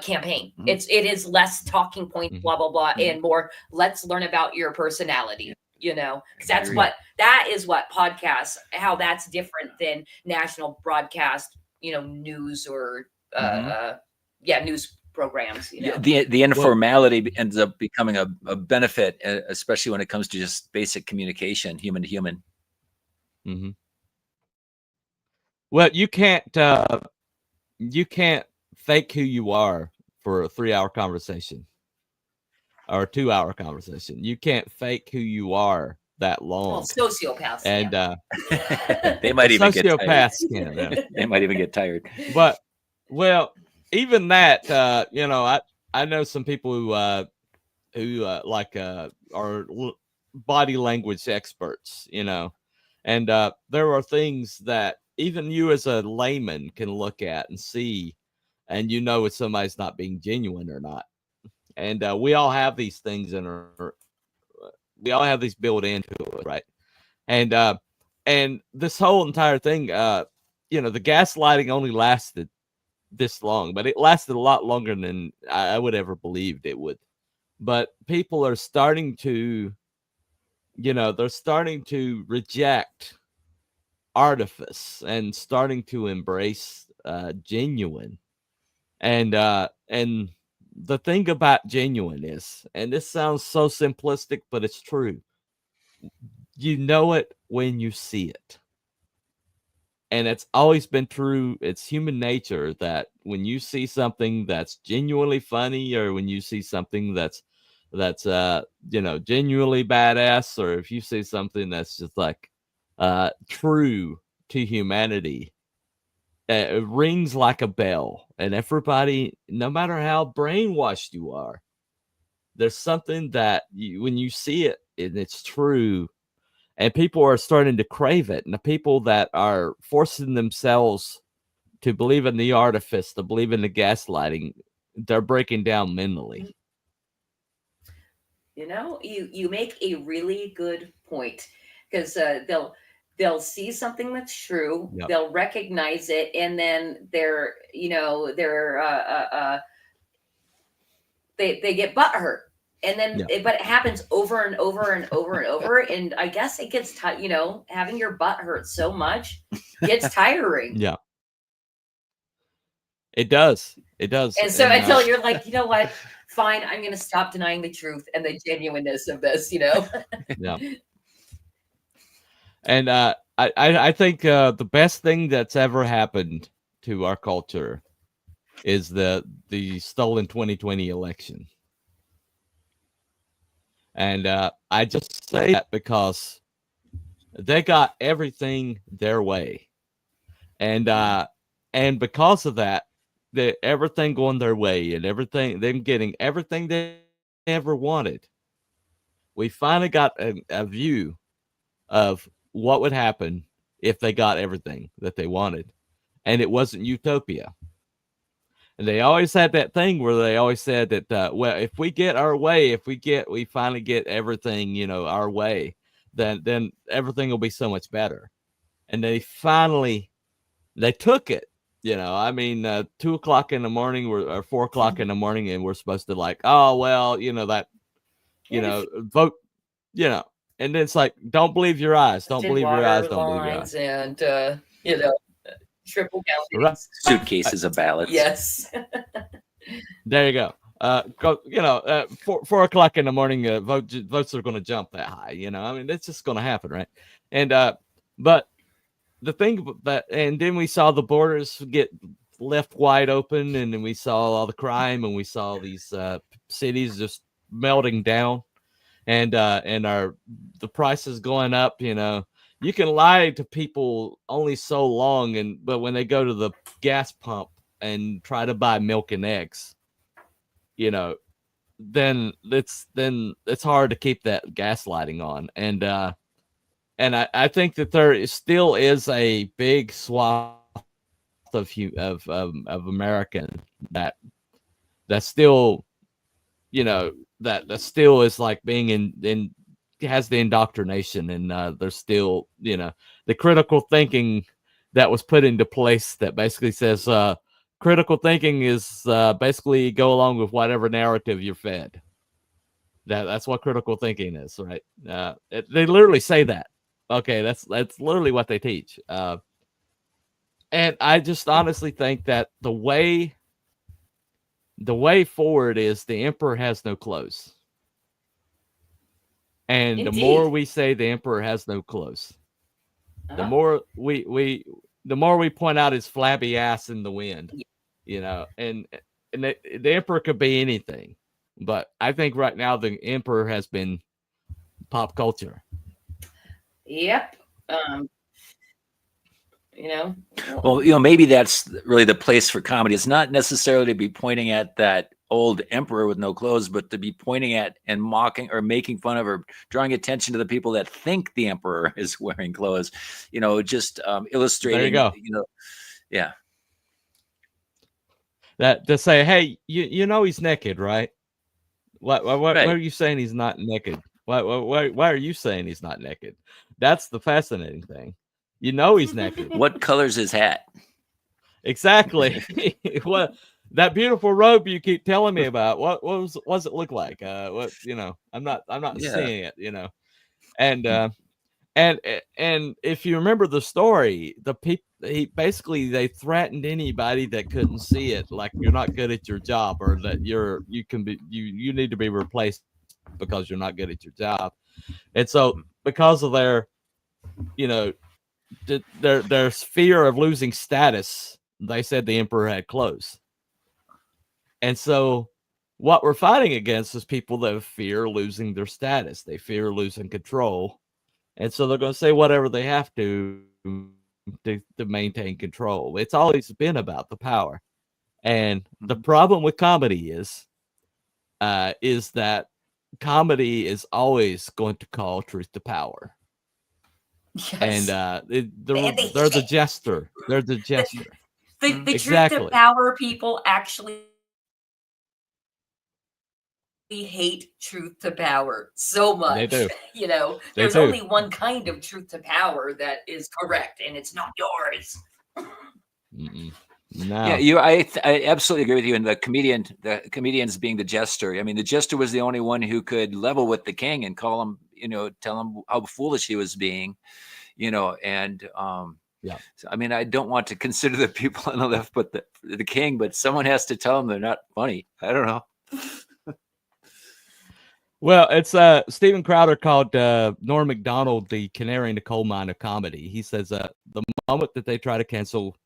campaign. It is less talking point, blah blah blah, and more let's learn about your personality, because that is what podcasts, how that's different than national broadcast news or Mm-hmm. news programs. Yeah, the informality ends up becoming a benefit, especially when it comes to just basic communication, human to human. Mm-hmm. Well, you can't fake who you are for a 3-hour conversation or a 2-hour conversation. You can't fake who you are that long. Well, sociopaths. And they might even get tired. Sociopaths can. Yeah. They might even get tired. But even that, I know some people who are body language experts, and there are things that even you as a layman can look at and see, and if somebody's not being genuine or not. And we all have these things we all have these built into it, right? And this whole entire thing, the gaslighting only lasted this long, but it lasted a lot longer than I would ever believed it would. But people are starting to, they're starting to reject artifice and starting to embrace genuine. And the thing about genuine is, and this sounds so simplistic, but it's true. You know it when you see it. And it's always been true. It's human nature that when you see something that's genuinely funny, or when you see something that's genuinely badass, or if you see something that's just like true to humanity, it rings like a bell. And everybody, no matter how brainwashed you are, there's something that when you see it and it's true, and people are starting to crave it. And the people that are forcing themselves to believe in the artifice, to believe in the gaslighting, they're breaking down mentally. You make a really good point, because they'll see something that's true, Yep. They'll recognize it, and then they get butthurt. And then, but it happens over and over and over and over. And I guess it gets having your butt hurt so much gets tiring. Yeah. It does. It does. And so until you're like, you know what? Fine, I'm going to stop denying the truth and the genuineness of this, Yeah. And I think the best thing that's ever happened to our culture is the stolen 2020 election. And I just say that because they got everything their way. And because of that, everything going their way and them getting everything they ever wanted, we finally got a view of what would happen if they got everything that they wanted. And it wasn't utopia. And they always had that thing where they always said that, well, if we get our way, we finally get everything, our way, then everything will be so much better. And they took it, 2:00 in the morning or 4:00 in the morning, and we're supposed to vote, and then it's like, don't believe your eyes. Don't believe your eyes. Don't believe your eyes. And, triple counting. Right. Suitcases of ballots. Yes. There you go. 4:00 in the morning, votes are going to jump that high. It's just going to happen, right? And but the thing and then we saw the borders get left wide open, and then we saw all the crime, and we saw these cities just melting down, and the prices going up. You can lie to people only so long, but when they go to the gas pump and try to buy milk and eggs, then it's hard to keep that gaslighting on. And I think that there still is a big swath of American that still, that still is like being in has the indoctrination, and there's still, the critical thinking that was put into place that basically says critical thinking is basically go along with whatever narrative you're fed. That's what critical thinking is, right? They literally say that. Okay, that's literally what they teach. And I just honestly think that the way forward is the emperor has no clothes. And the more we say the emperor has no clothes, the more we point out his flabby ass in the wind, you know, and the emperor could be anything. But I think right now the emperor has been pop culture. Yep. Well, maybe that's really the place for comedy. It's not necessarily to be pointing at that old emperor with no clothes, but to be pointing at and mocking or making fun of or drawing attention to the people that think the emperor is wearing clothes. Just illustrating. There you go. Yeah. That to say, hey, you know he's naked, right? Why Right. are you saying he's not naked? Why are you saying he's not naked? That's the fascinating thing. You know he's naked. What color's his hat? Exactly. What that beautiful robe you keep telling me about? What does it look like? I'm not seeing it. And if you remember the story, they threatened anybody that couldn't see it, like you're not good at your job, or that you need to be replaced because you're not good at your job. And so because of their fear of losing status, they said the emperor had clothes. And so what we're fighting against is people that fear losing their status. They fear losing control. And so they're going to say whatever they have to maintain control. It's always been about the power. And the problem with comedy is that comedy is always going to call truth to power. Yes. And they're the jester. They're the jester. The exactly. Truth to power people actually hate truth to power so much. They do. There's only one kind of truth to power that is correct, and it's not yours. No. Yeah, I absolutely agree with you. And the comedians being the jester. I mean, the jester was the only one who could level with the king and call him, tell him how foolish he was being, and yeah. So, I mean, I don't want to consider the people on the left, but the king, but someone has to tell them they're not funny. I don't know. Well, it's Stephen Crowder called Norm Macdonald the canary in the coal mine of comedy. He says the moment that they try to cancel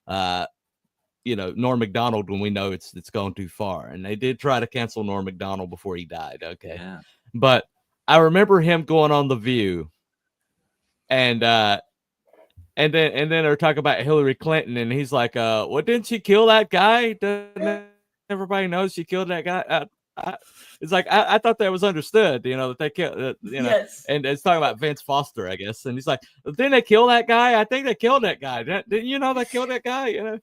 Norm Macdonald, when we know it's gone too far. And they did try to cancel Norm Macdonald before he died. Okay. Yeah. But I remember him going on The View and then they're talking about Hillary Clinton, and he's like, well, didn't she kill that guy? Doesn't everybody knows she killed that guy? It's like, I thought that was understood, that they killed, Yes. And it's talking about Vince Foster, I guess. And he's like, didn't they kill that guy? I think they killed that guy. Didn't you know they killed that guy?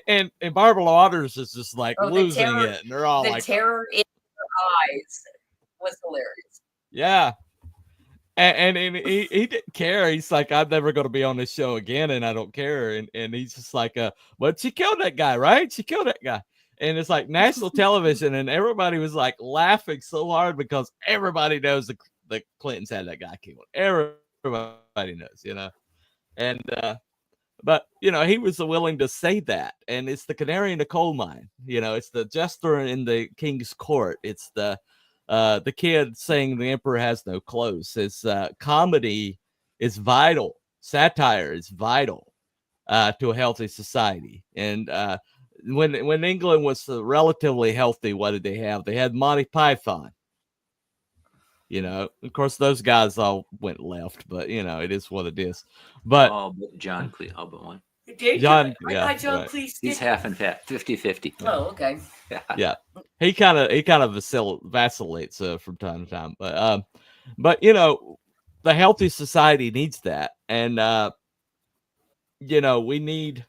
And Barbara Waters is just like losing it. And they're all the like, terror in her eyes was hilarious. Yeah. And he didn't care. He's like, I'm never going to be on this show again, and I don't care. And he's just like, but she killed that guy, right? She killed that guy. And it's like national television, and everybody was like laughing so hard because everybody knows the Clintons had that guy killed. Everybody knows, And but he was willing to say that, and it's the canary in the coal mine. It's the jester in the king's court. It's the kid saying the emperor has no clothes. It's comedy is vital. Satire is vital to a healthy society. And when England was relatively healthy, what did they have? They had Monty Python. Of course, those guys all went left, but it is what it is. But John Cleese, all but one. John, John right. Cleese. He's half and half, 50-50. Oh, okay. Yeah. He kind of vacillates from time to time, but the healthy society needs that, and we need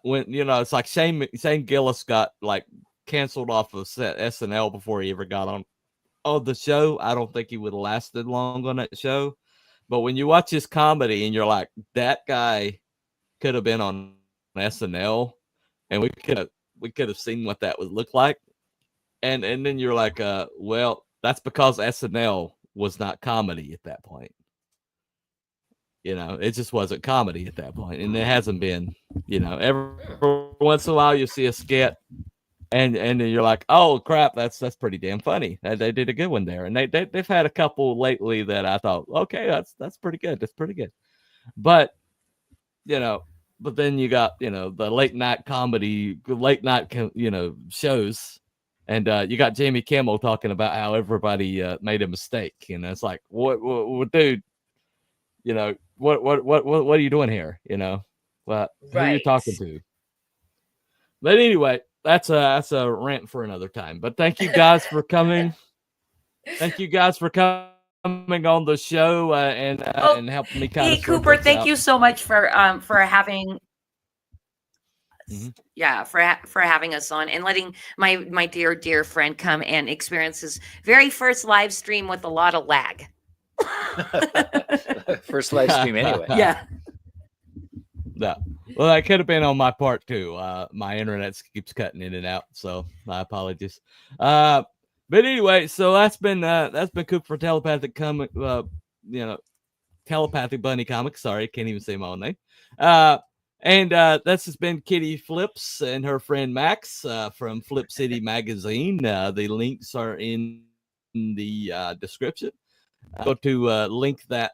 when it's like Shane Gillis got like canceled off of SNL before he ever got on the show. I don't think he would have lasted long on that show. But when you watch his comedy and you're like, that guy could have been on SNL, and we could have seen what that would look like, and then you're like, well, that's because SNL was not comedy at that point. You know, it just wasn't comedy at that point, and it hasn't been. You know, every once in a while you see a skit, and then you're like, oh crap, that's pretty damn funny. They did a good one there, and they've had a couple lately that I thought, okay, that's pretty good. That's pretty good. But you know, but then you got, you know, the late night comedy, you know, shows, and you got Jamie Kimmel talking about how everybody made a mistake. You know, it's like, what, dude? You know, what are you doing here? You know, who are you talking to? But anyway, that's a rant for another time. But thank you guys for coming. Thank you guys for coming on the show and helping me kind of. Hey, Cooper, thank you so much for having. Yeah, for having us on and letting my dear friend come and experience his very first live stream with a lot of lag. First live stream anyway. Yeah. No. Well, that could have been on my part too. My internet keeps cutting in and out, so my apologies. But anyway, so that's been Cooper for Telepathic Comic, you know, Telepathic Bunny Comics. Sorry, can't even say my own name. And this has been Kitty Flips and her friend Max from Flip City Magazine. The links are in the description. Go to link that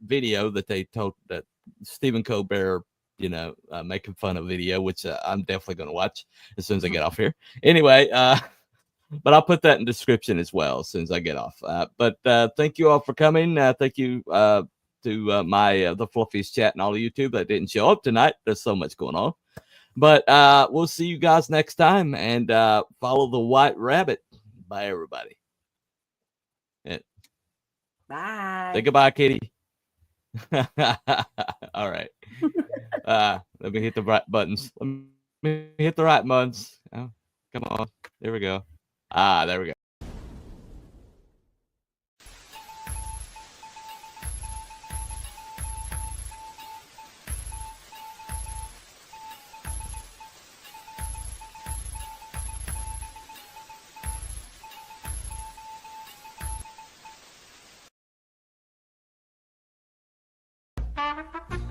video that they told that Stephen Colbert, you know, making fun of video, which I'm definitely going to watch as soon as I get off here. Anyway, but I'll put that in description as well as soon as I get off. But thank you all for coming. Thank you to the Fluffiest chat and all of YouTube that didn't show up tonight. There's so much going on. But we'll see you guys next time, and follow the White Rabbit. Bye, everybody. Bye. Say goodbye, Kitty. All right. Let me hit the right buttons. Let me hit the right buttons. Oh, come on. There we go. There we go. Thank you.